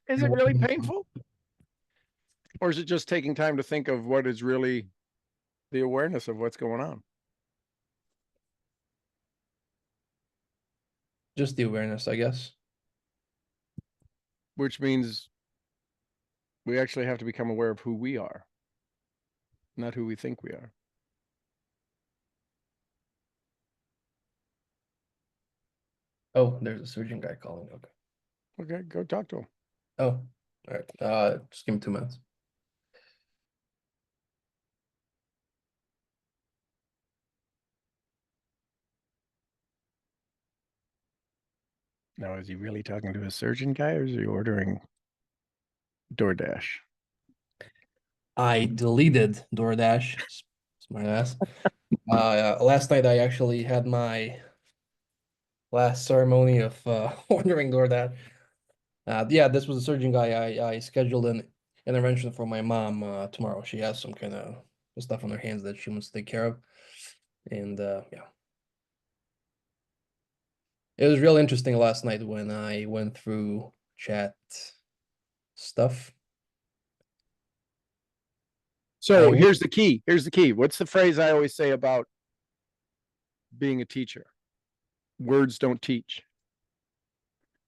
Is it really painful? Or is it just taking time to think of what is really the awareness of what's going on? Just the awareness, I guess. Which means we actually have to become aware of who we are, not who we think we are. Oh, there's a surgeon guy calling. Okay. Okay, go talk to him. Oh, all right. Just give me 2 minutes. Now, is he really talking to a surgeon guy or is he ordering DoorDash? I deleted DoorDash. Smart ass. Last night I actually had my last ceremony of ordering DoorDash. Yeah, this was a surgeon guy. I scheduled an intervention for my mom tomorrow. She has some kind of stuff on her hands that she wants to take care of. And yeah. It was real interesting last night when I went through chat stuff. So here's the key. Here's the key. What's the phrase I always say about being a teacher? Words don't teach.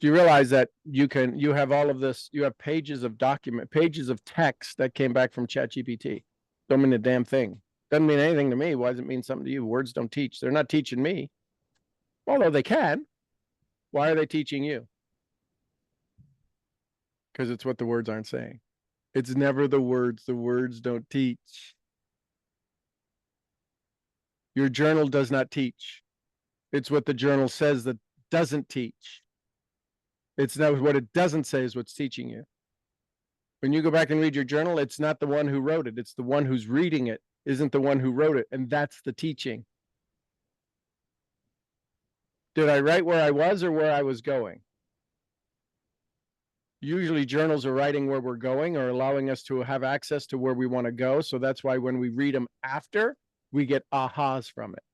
Do you realize that you have all of this, you have pages of text that came back from ChatGPT. Don't mean a damn thing. Doesn't mean anything to me. Why does it mean something to you? Words don't teach. They're not teaching me. Although they can. Why are they teaching you? Because it's what the words aren't saying. It's never the words. The words don't teach. Your journal does not teach. It's what the journal says that doesn't teach. It's not what it doesn't say is what's teaching you. When you go back and read your journal, it's not the one who wrote it. It's the one who's reading it, isn't the one who wrote it. And that's the teaching. Did I write where I was or where I was going? Usually journals are writing where we're going or allowing us to have access to where we want to go. So that's why when we read them after, we get ahas from it.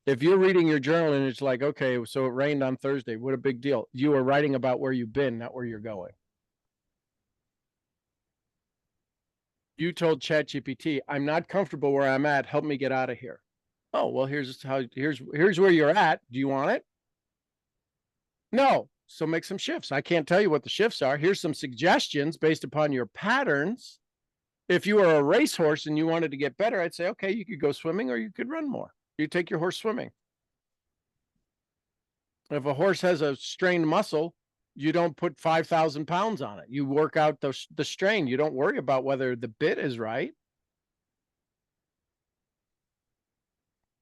If you're reading your journal and it's like, okay, so it rained on Thursday, what a big deal. You are writing about where you've been, not where you're going. You told ChatGPT, I'm not comfortable where I'm at. Help me get out of here. Oh, well, here's where you're at. Do you want it? No. So make some shifts. I can't tell you what the shifts are. Here's some suggestions based upon your patterns. If you were a racehorse and you wanted to get better, I'd say, okay, you could go swimming or you could run more. You take your horse swimming. If a horse has a strained muscle, you don't put 5,000 pounds on it. You work out the strain. You don't worry about whether the bit is right.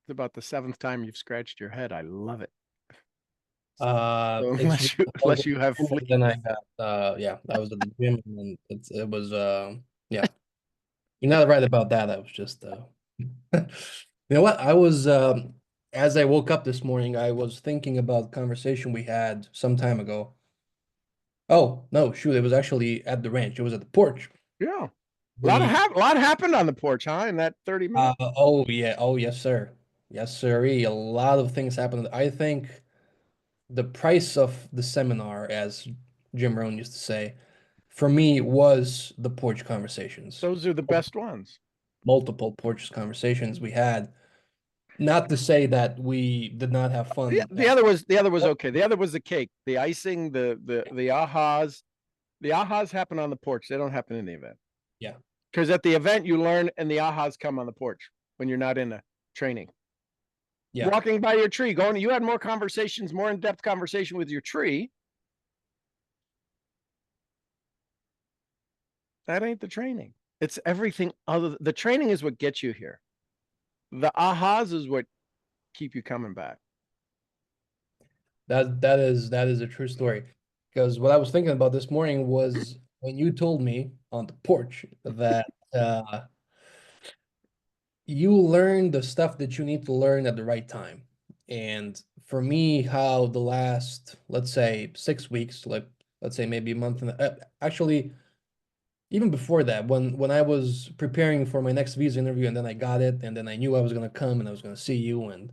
It's about the 7th time you've scratched your head. I love it. So unless you have fleas. Then I got yeah, I was at the gym and it was yeah. You're not right about that. I was just you know what? I was as I woke up this morning, I was thinking about the conversation we had some time ago. Oh, no, shoot, it was actually at the ranch. It was at the porch. Yeah. A lot happened on the porch, huh? In that 30 minutes. Oh yeah. Oh yes, sir. Yes, sir. A lot of things happened. I think the price of the seminar, as Jim Rohn used to say, for me was the porch conversations. Those are the best ones. Multiple porch conversations we had. Not to say that we did not have fun. The other was okay. The other was the cake, the icing, the ahas. The ahas happen on the porch. They don't happen in the event. Yeah. Because at the event you learn and the ahas come on the porch when you're not in a training. Yeah. Walking by your tree, you had more conversations, more in-depth conversation with your tree. That ain't the training. It's everything other. The training is what gets you here. The ahas is what keep you coming back. That is a true story. Because what I was thinking about this morning was when you told me on the porch that you learn the stuff that you need to learn at the right time. And for me, how the last, let's say 6 weeks, like let's say maybe a month, and actually even before that, when I was preparing for my next visa interview and then I got it, and then I knew I was gonna come and I was gonna see you, and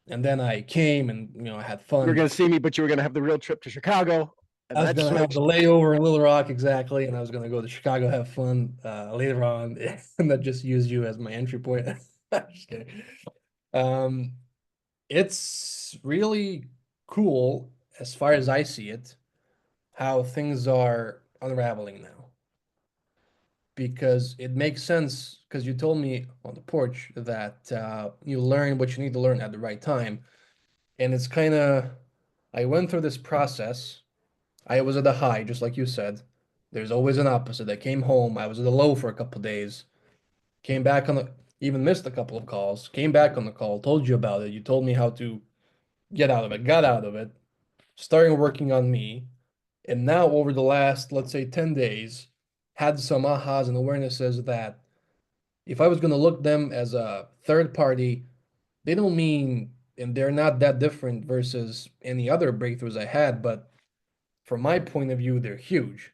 then I came and I had fun. You were gonna see me, but you were gonna have the real trip to Chicago. I was gonna have the layover in Little Rock, exactly, and I was gonna go to Chicago, have fun later on, and not just use you as my entry point. Just kidding. It's really cool, as far as I see it, how things are unraveling now. Because it makes sense, because you told me on the porch that you learn what you need to learn at the right time. And it's kind of, I went through this process. I was at the high, just like you said. There's always an opposite. I came home. I was at the low for a couple of days. Came back on the, even missed a couple of calls. Came back on the call, told you about it. You told me how to get out of it, got out of it, started working on me. And now over the last, let's say 10 days, had some ahas and awarenesses that if I was going to look them as a third party, they don't mean, and they're not that different versus any other breakthroughs I had, but from my point of view, they're huge.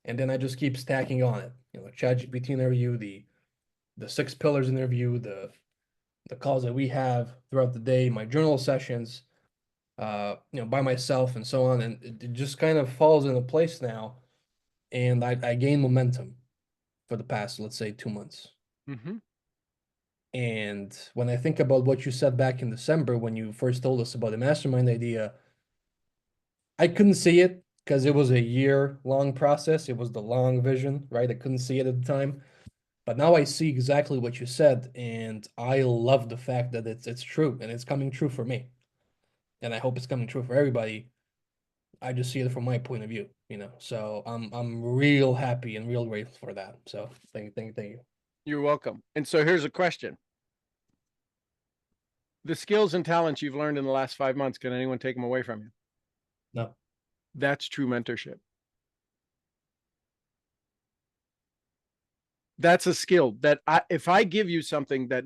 And then I just keep stacking on it. ChatGPT interview, the 6 pillars interview, the calls that we have throughout the day, my journal sessions, by myself and so on. And it just kind of falls into place now. And I gain momentum for the past, let's say, 2 months. Mm-hmm. And when I think about what you said back in December, when you first told us about the mastermind idea, I couldn't see it because it was a year-long process. It was the long vision, right? I couldn't see it at the time. But now I see exactly what you said, and I love the fact that it's true, and it's coming true for me. And I hope it's coming true for everybody. I just see it from my point of view, So I'm real happy and real grateful for that. So thank you. You're welcome. And so here's a question. The skills and talents you've learned in the last 5 months, can anyone take them away from you? No. That's true mentorship. That's a skill that if I give you something that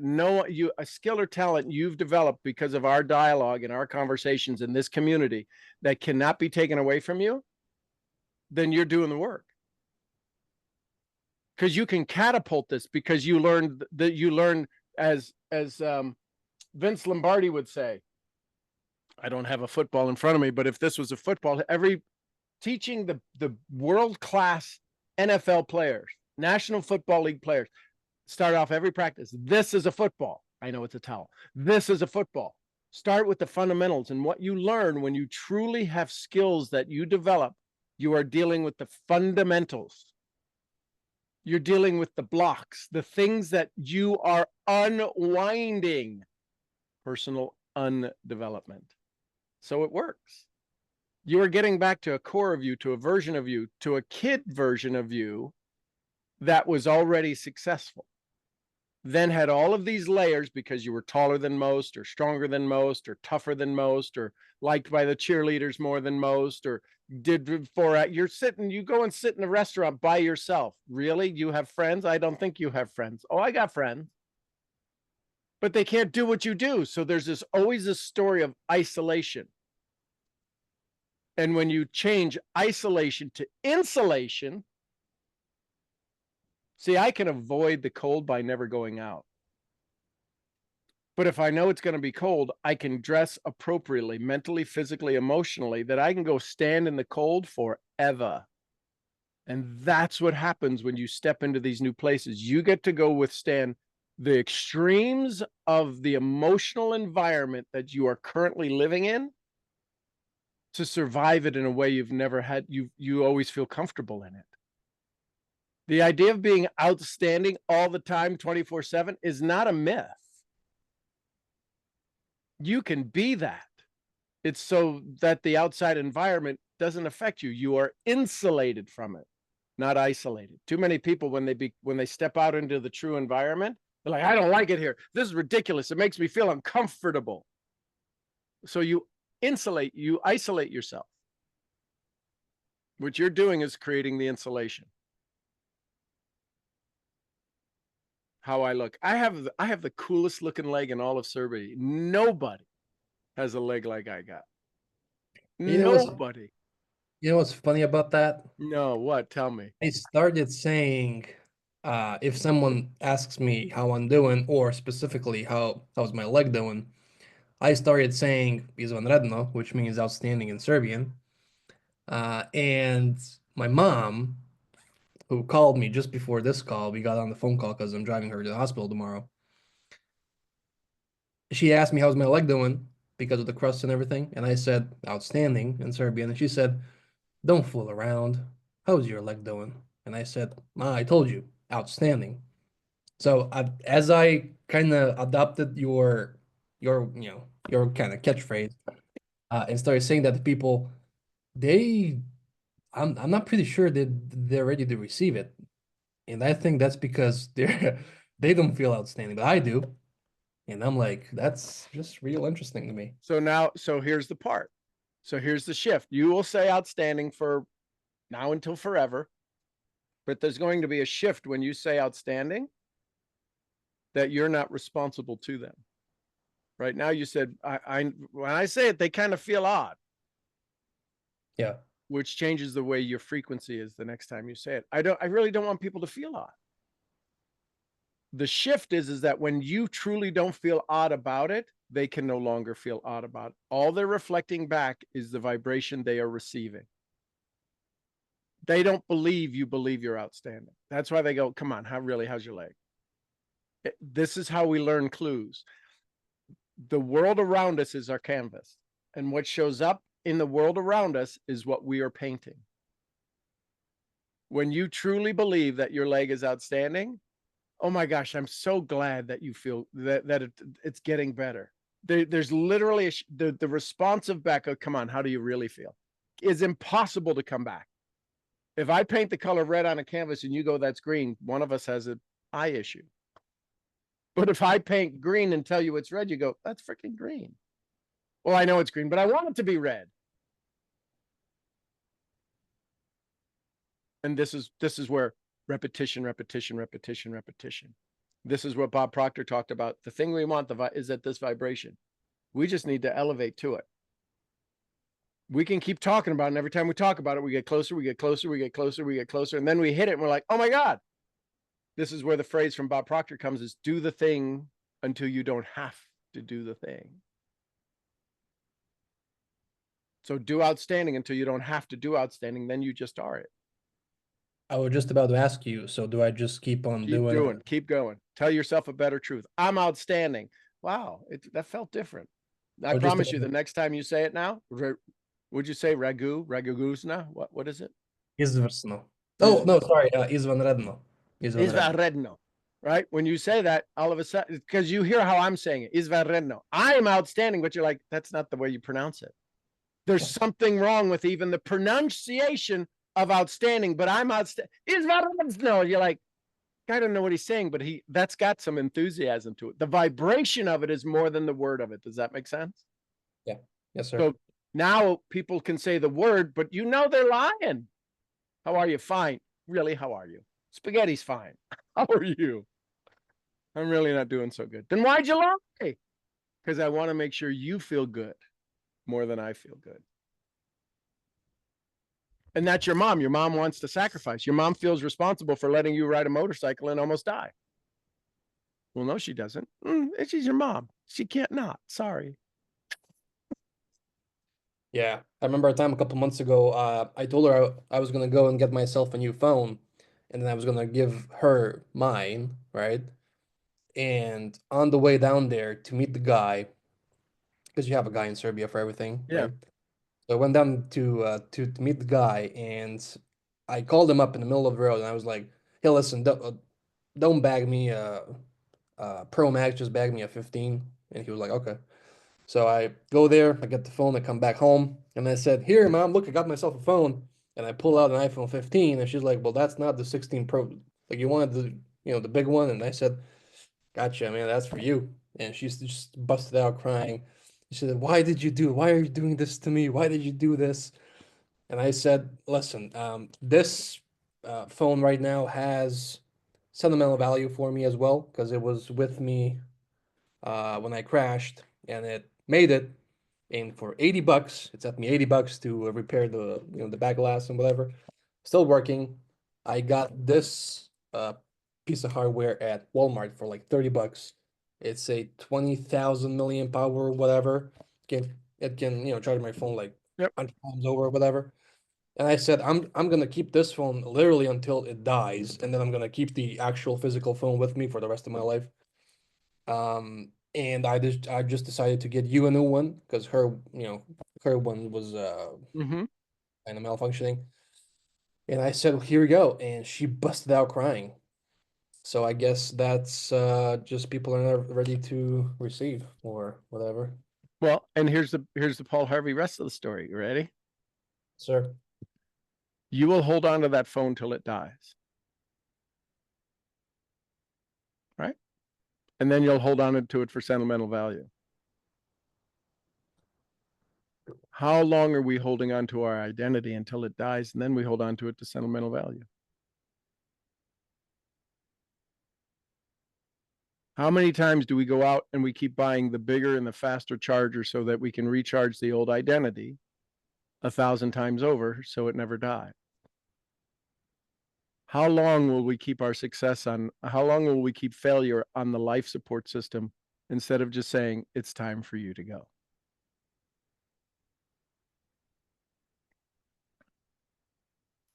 a skill or talent you've developed because of our dialogue and our conversations in this community that cannot be taken away from you, then you're doing the work. Because you can catapult this, because you learned that as Vince Lombardi would say, I don't have a football in front of me, but if this was a football, teaching the world-class NFL players, National Football League players, start off every practice. This is a football. I know it's a towel. This is a football. Start with the fundamentals, and what you learn when you truly have skills that you develop, you are dealing with the fundamentals. You're dealing with the blocks, the things that you are unwinding, personal undevelopment. So it works. You are getting back to a core of you, to a version of you, to a kid version of you that was already successful. Then had all of these layers because you were taller than most, or stronger than most, or tougher than most, or liked by the cheerleaders more than most, or did for you're sitting, you go and sit in a restaurant by yourself. Really? You have friends? I don't think you have friends. Oh, I got friends. But they can't do what you do. So there's always this story of isolation. And when you change isolation to insulation, see, I can avoid the cold by never going out. But if I know it's going to be cold, I can dress appropriately, mentally, physically, emotionally, that I can go stand in the cold forever. And that's what happens when you step into these new places. You get to go withstand the extremes of the emotional environment that you are currently living in, to survive it in a way you've never had. You always feel comfortable in it. The idea of being outstanding all the time, 24/7, is not a myth. You can be that. It's so that the outside environment doesn't affect you. You are insulated from it, not isolated. Too many people, when they step out into the true environment, they're like, I don't like it here. This is ridiculous. It makes me feel uncomfortable. So you isolate yourself. What you're doing is creating the insulation. How I look. I have the coolest looking leg in all of Serbia. Nobody has a leg like I got. Nobody. You know what's funny about that? No, what? Tell me. I started saying, if someone asks me how I'm doing, or specifically how's my leg doing, I started saying izvanredno, which means outstanding in Serbian. And my mom, who called me just before this call, we got on the phone call because I'm driving her to the hospital tomorrow. She asked me how's my leg doing because of the crust and everything, and I said outstanding in Serbian, and she said, "Don't fool around. How's your leg doing?" And I said, "Ma, I told you, outstanding." So as I kind of adopted your kind of catchphrase, and started saying that to people, I'm not pretty sure that they're ready to receive it, and I think that's because they don't feel outstanding, but I do, and I'm like, that's just real interesting to me. So here's the part. So here's the shift. You will say outstanding for now until forever, but there's going to be a shift when you say outstanding, that you're not responsible to them. Right now, you said, when I say it, they kind of feel odd. Yeah. Which changes the way your frequency is the next time you say it. I really don't want people to feel odd. The shift is that when you truly don't feel odd about it, they can no longer feel odd about it. All they're reflecting back is the vibration they are receiving. They don't believe you believe you're outstanding. That's why they go, come on, how's your leg? This is how we learn clues. The world around us is our canvas. And what shows up in the world around us is what we are painting. When you truly believe that your leg is outstanding, oh my gosh, I'm so glad that you feel that it's getting better. There's literally the responsive back of, come on, how do you really feel? Is impossible to come back. If I paint the color red on a canvas and you go, that's green, one of us has an eye issue. But if I paint green and tell you it's red, you go, that's freaking green. Well, I know it's green, but I want it to be red. And this is where repetition. This is what Bob Proctor talked about. The thing we want is at this vibration. We just need to elevate to it. we can keep talking about it. And every time we talk about it, we get closer, we get closer, we get closer, we get closer. And then we hit it and we're like, oh my God. This is where the phrase from Bob Proctor comes, is do the thing until you don't have to do the thing. So do outstanding until you don't have to do outstanding. Then you just are it. I was just about to ask you, so do I just keep on Keep doing doing, it? keep going. Tell yourself a better truth. I'm outstanding. Wow. That felt different. I just promise you about- the next time you say it now, would you say raguguzna? What is it? Izvrsno. Oh, no, sorry. Izvanredno. Izvanredno. Izvanredno, right? When you say that, all of a sudden, because you hear how I'm saying it, Izvanredno. I am outstanding, but you're like, that's not the way you pronounce it. There's something wrong with even the pronunciation of outstanding, but I'm outstanding. Izvanredno. You're like, I don't know what he's saying, but that's got some enthusiasm to it. The vibration of it is more than the word of it. Does that make sense? Yeah. Yes, sir. So now people can say the word, but you know they're lying. How are you? Fine. Really, how are you? Spaghetti's fine. How are you? I'm really not doing so good. Then why'd you lie? Because I want to make sure you feel good more than I feel good. And that's your mom. Your mom wants to sacrifice. Your mom feels responsible for letting you ride a motorcycle and almost die. Well, no, she doesn't. She's your mom. She can't not. Sorry. Yeah. I remember a time a couple months ago, I told her I was going to go and get myself a new phone, and then I was going to give her mine, right? And on the way down there to meet the guy, because you have a guy in Serbia for everything, Yeah. right? So I went down to meet the guy, and I called him up in the middle of the road, and I was like, "Hey, listen, don't bag me Pro Max, just bag me a 15." And he was like, "Okay." So I go there, I get the phone, I come back home, and I said, "Here, mom, look, I got myself a phone." And I pull out an iPhone 15, and she's like, "Well, that's not the 16 Pro. Like you wanted the big one." And I said, "Gotcha, man, that's for you." And she's just busted out crying. She said, "Why did you do it? Why are you doing this to me? Why did you do this?" And I said, "Listen, this phone right now has sentimental value for me as well because it was with me when I crashed, and it made it. And for $80, it's at me $80 to repair the back glass and whatever. Still working. I got this piece of hardware at Walmart for like $30. It's a 20,000 milliamp hour whatever. It can charge my phone like Yep. 100 times over or whatever. And I said I'm gonna keep this phone literally until it dies, and then I'm gonna keep the actual physical phone with me for the rest of my life. And I just decided to get you a new one because her one was Mm-hmm. kind of malfunctioning. And I said, "Here we go," and she busted out crying. So I guess that's just people are not ready to receive or whatever. Well, and here's the Paul Harvey rest of the story. You ready? Sir. You will hold on to that phone till it dies. Right? And then you'll hold on to it for sentimental value. How long are we holding on to our identity until it dies, and then we hold on to it to sentimental value? How many times do we go out and we keep buying the bigger and the faster charger so that we can recharge the old identity 1,000 times over so it never dies? How long will we keep our success on? How long will we keep failure on the life support system instead of just saying it's time for you to go?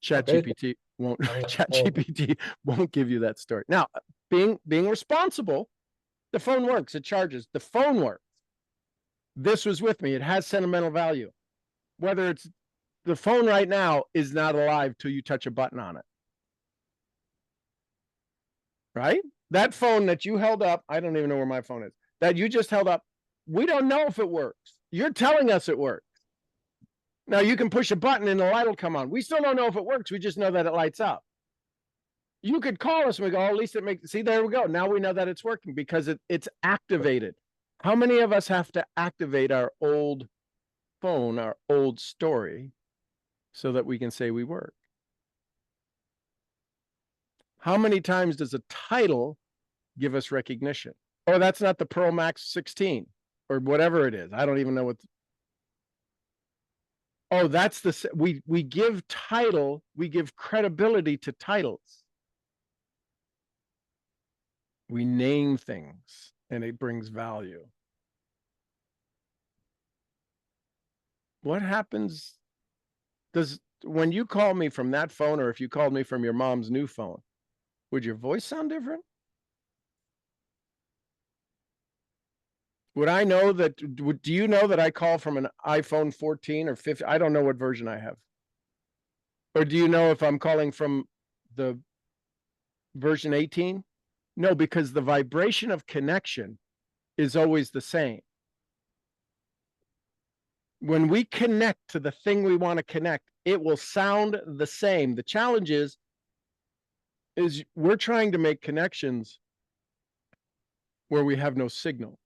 ChatGPT won't. ChatGPT won't give you that story. Now, being responsible, the phone works. It charges. The phone works. This was with me. It has sentimental value. Whether it's the phone right now is not alive till you touch a button on it. Right? That phone that you held up, I don't even know where my phone is, that you just held up, we don't know if it works. You're telling us it works. Now you can push a button and the light will come on. We still don't know if it works. We just know that it lights up. You could call us and we go, oh, at least it makes, see, there we go. Now we know that it's working because it's activated. How many of us have to activate our old phone, our old story, so that we can say we work? How many times does a title give us recognition? Oh, that's not the Pro Max 16 or whatever it is. I don't even know what. Oh, that's we give title, we give credibility to titles. We name things and it brings value. What happens when you call me from that phone, or if you called me from your mom's new phone, would your voice sound different? Would I know that? Do you know that I call from an iPhone 14 or 15? I don't know what version I have. Or do you know if I'm calling from the version 18? No, because the vibration of connection is always the same. When we connect to the thing we want to connect, it will sound the same. The challenge is we're trying to make connections where we have no signal.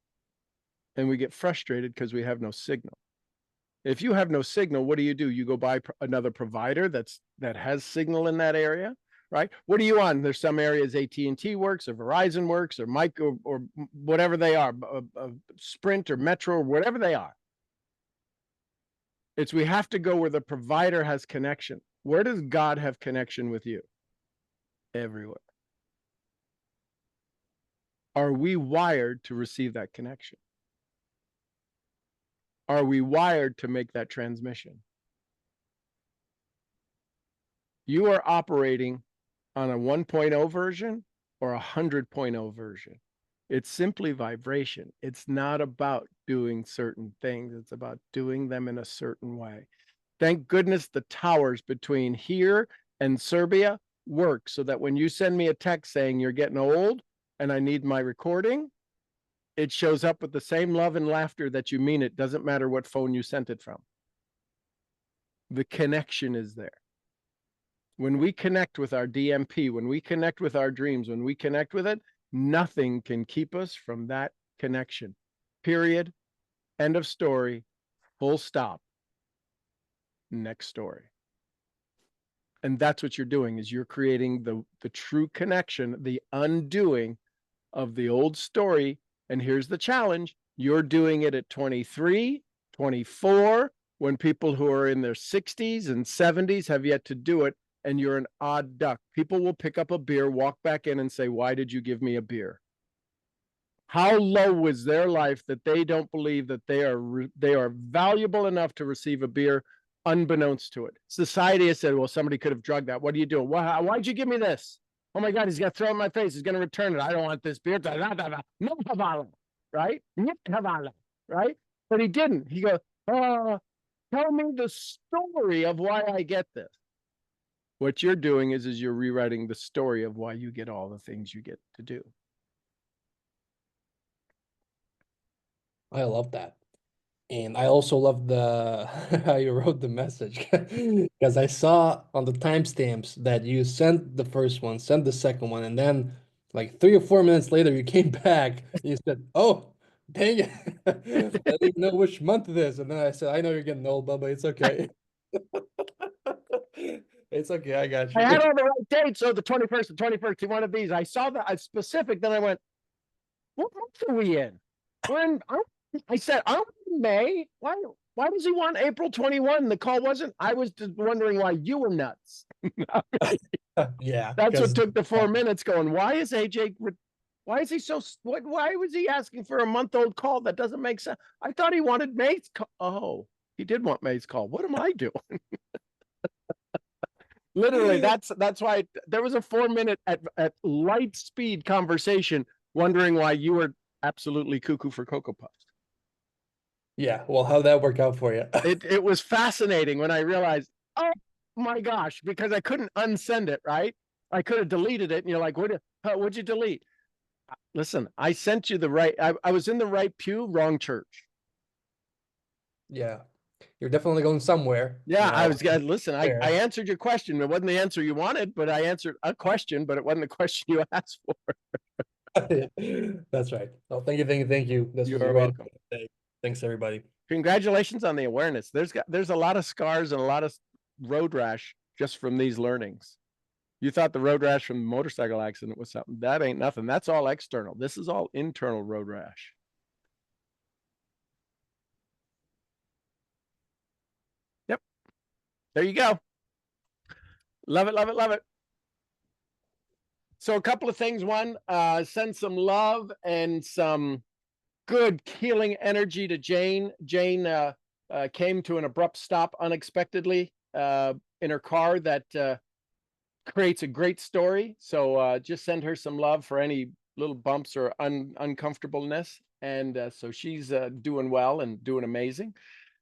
And we get frustrated because we have no signal. If you have no signal, what do? You go buy another provider that has signal in that area, right? What are you on? There's some areas AT&T works, or Verizon works, or Micro, or whatever they are, Sprint or Metro, or whatever they are. We have to go where the provider has connection. Where does God have connection with you? Everywhere. Are we wired to receive that connection? Are we wired to make that transmission? You are operating on a 1.0 version or a 100.0 version. It's simply vibration. It's not about doing certain things. It's about doing them in a certain way. Thank goodness the towers between here and Serbia work, so that when you send me a text saying you're getting old and I need my recording, it shows up with the same love and laughter that you mean it. Doesn't matter what phone you sent it from. The connection is there. When we connect with our DMP, when we connect with our dreams, when we connect with it, nothing can keep us from that connection. Period. End of story. Full stop. Next story. And that's what you're doing, is you're creating the true connection, the undoing of the old story. And here's the challenge. You're doing it at 23, 24, when people who are in their 60s and 70s have yet to do it, and you're an odd duck. People will pick up a beer, walk back in and say, why did you give me a beer? How low was their life that they don't believe that they are valuable enough to receive a beer unbeknownst to it? Society has said, well, somebody could have drugged that. What are you doing? Why'd you give me this? Oh my God, he's got to throw it in my face. He's going to return it. I don't want this beer. No Havala, right? No Havala, right? But he didn't. He goes, tell me the story of why I get this. What you're doing is you're rewriting the story of why you get all the things you get to do. I love that. And I also love the how you wrote the message, because I saw on the timestamps that you sent the first one, sent the second one, and then like 3 or 4 minutes later you came back and you said, oh, dang it. I didn't even know which month it is. And then I said, I know you're getting old, Bubba. It's okay. It's okay. I got you. I had all the right dates. So the 21st, the 21st, one of these. I saw that I specific. Then I went, what month are we in? I said, aren't we in May? Why does he want April 21? The call wasn't. I was just wondering why you were nuts. Yeah. That's what took the 4 minutes going. Why is AJ, why is he so, why was he asking for a month-old call? That doesn't make sense. I thought he wanted May's call. Oh, he did want May's call. What am I doing? Literally, that's why there was a 4 minute at light speed conversation wondering why you were absolutely cuckoo for Cocoa Puffs. Yeah, well, how'd that work out for you? It was fascinating when I realized, oh my gosh, because I couldn't unsend it, right? I could have deleted it, and you're like, what'd you delete? Listen, I sent you the right, I was in the right pew, wrong church. Yeah, you're definitely going somewhere. Yeah, you know? I was gonna listen. I answered your question. It wasn't the answer you wanted, but I answered a question, but it wasn't the question you asked for. That's right. Oh, thank you. This You was a are great welcome. day. Thanks, everybody. Congratulations on the awareness. There's a lot of scars and a lot of road rash just from these learnings. You thought the road rash from the motorcycle accident was something. That ain't nothing. That's all external. This is all internal road rash. Yep. There you go. Love it, love it, love it. So a couple of things. One, send some love and some good healing energy to Jane. Jane came to an abrupt stop unexpectedly in her car that creates a great story. So just send her some love for any little bumps or uncomfortableness. And so she's doing well and doing amazing.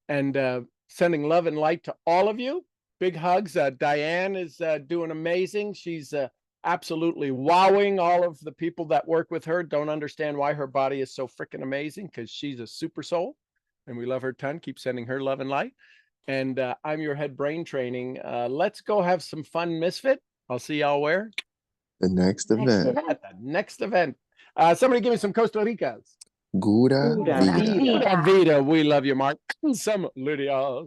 And sending love and light to all of you. Big hugs. Diane is doing amazing. She's absolutely wowing all of the people that work with her. Don't understand why her body is so freaking amazing, because she's a super soul and we love her a ton. Keep sending her love and light. And I'm your head brain training. Let's go have some fun, Misfit. I'll see y'all where? The next event. At the next event. Somebody give me some Costa Ricas. Gura Vida. Vida. We love you, Mark. Some Lydia's.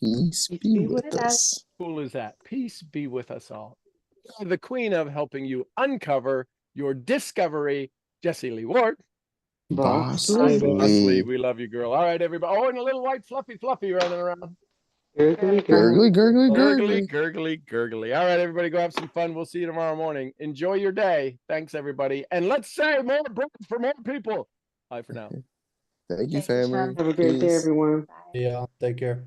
Peace be with us. Cool is that. Peace be with us all. The queen of helping you uncover your discovery, Jessie Lee Ward. Boss Boss Lee. Lee, we love you, girl. All right, everybody. Oh, and a little white fluffy running around. Gurgly, gurgly, Gurgly, gurgly. gurgly, gurgly. All right, everybody, go have some fun. We'll see you tomorrow morning. Enjoy your day. Thanks, everybody. And let's say more bread for more people. Bye for now. Thank you, family. Have a great day, Peace. everyone. Yeah, take care.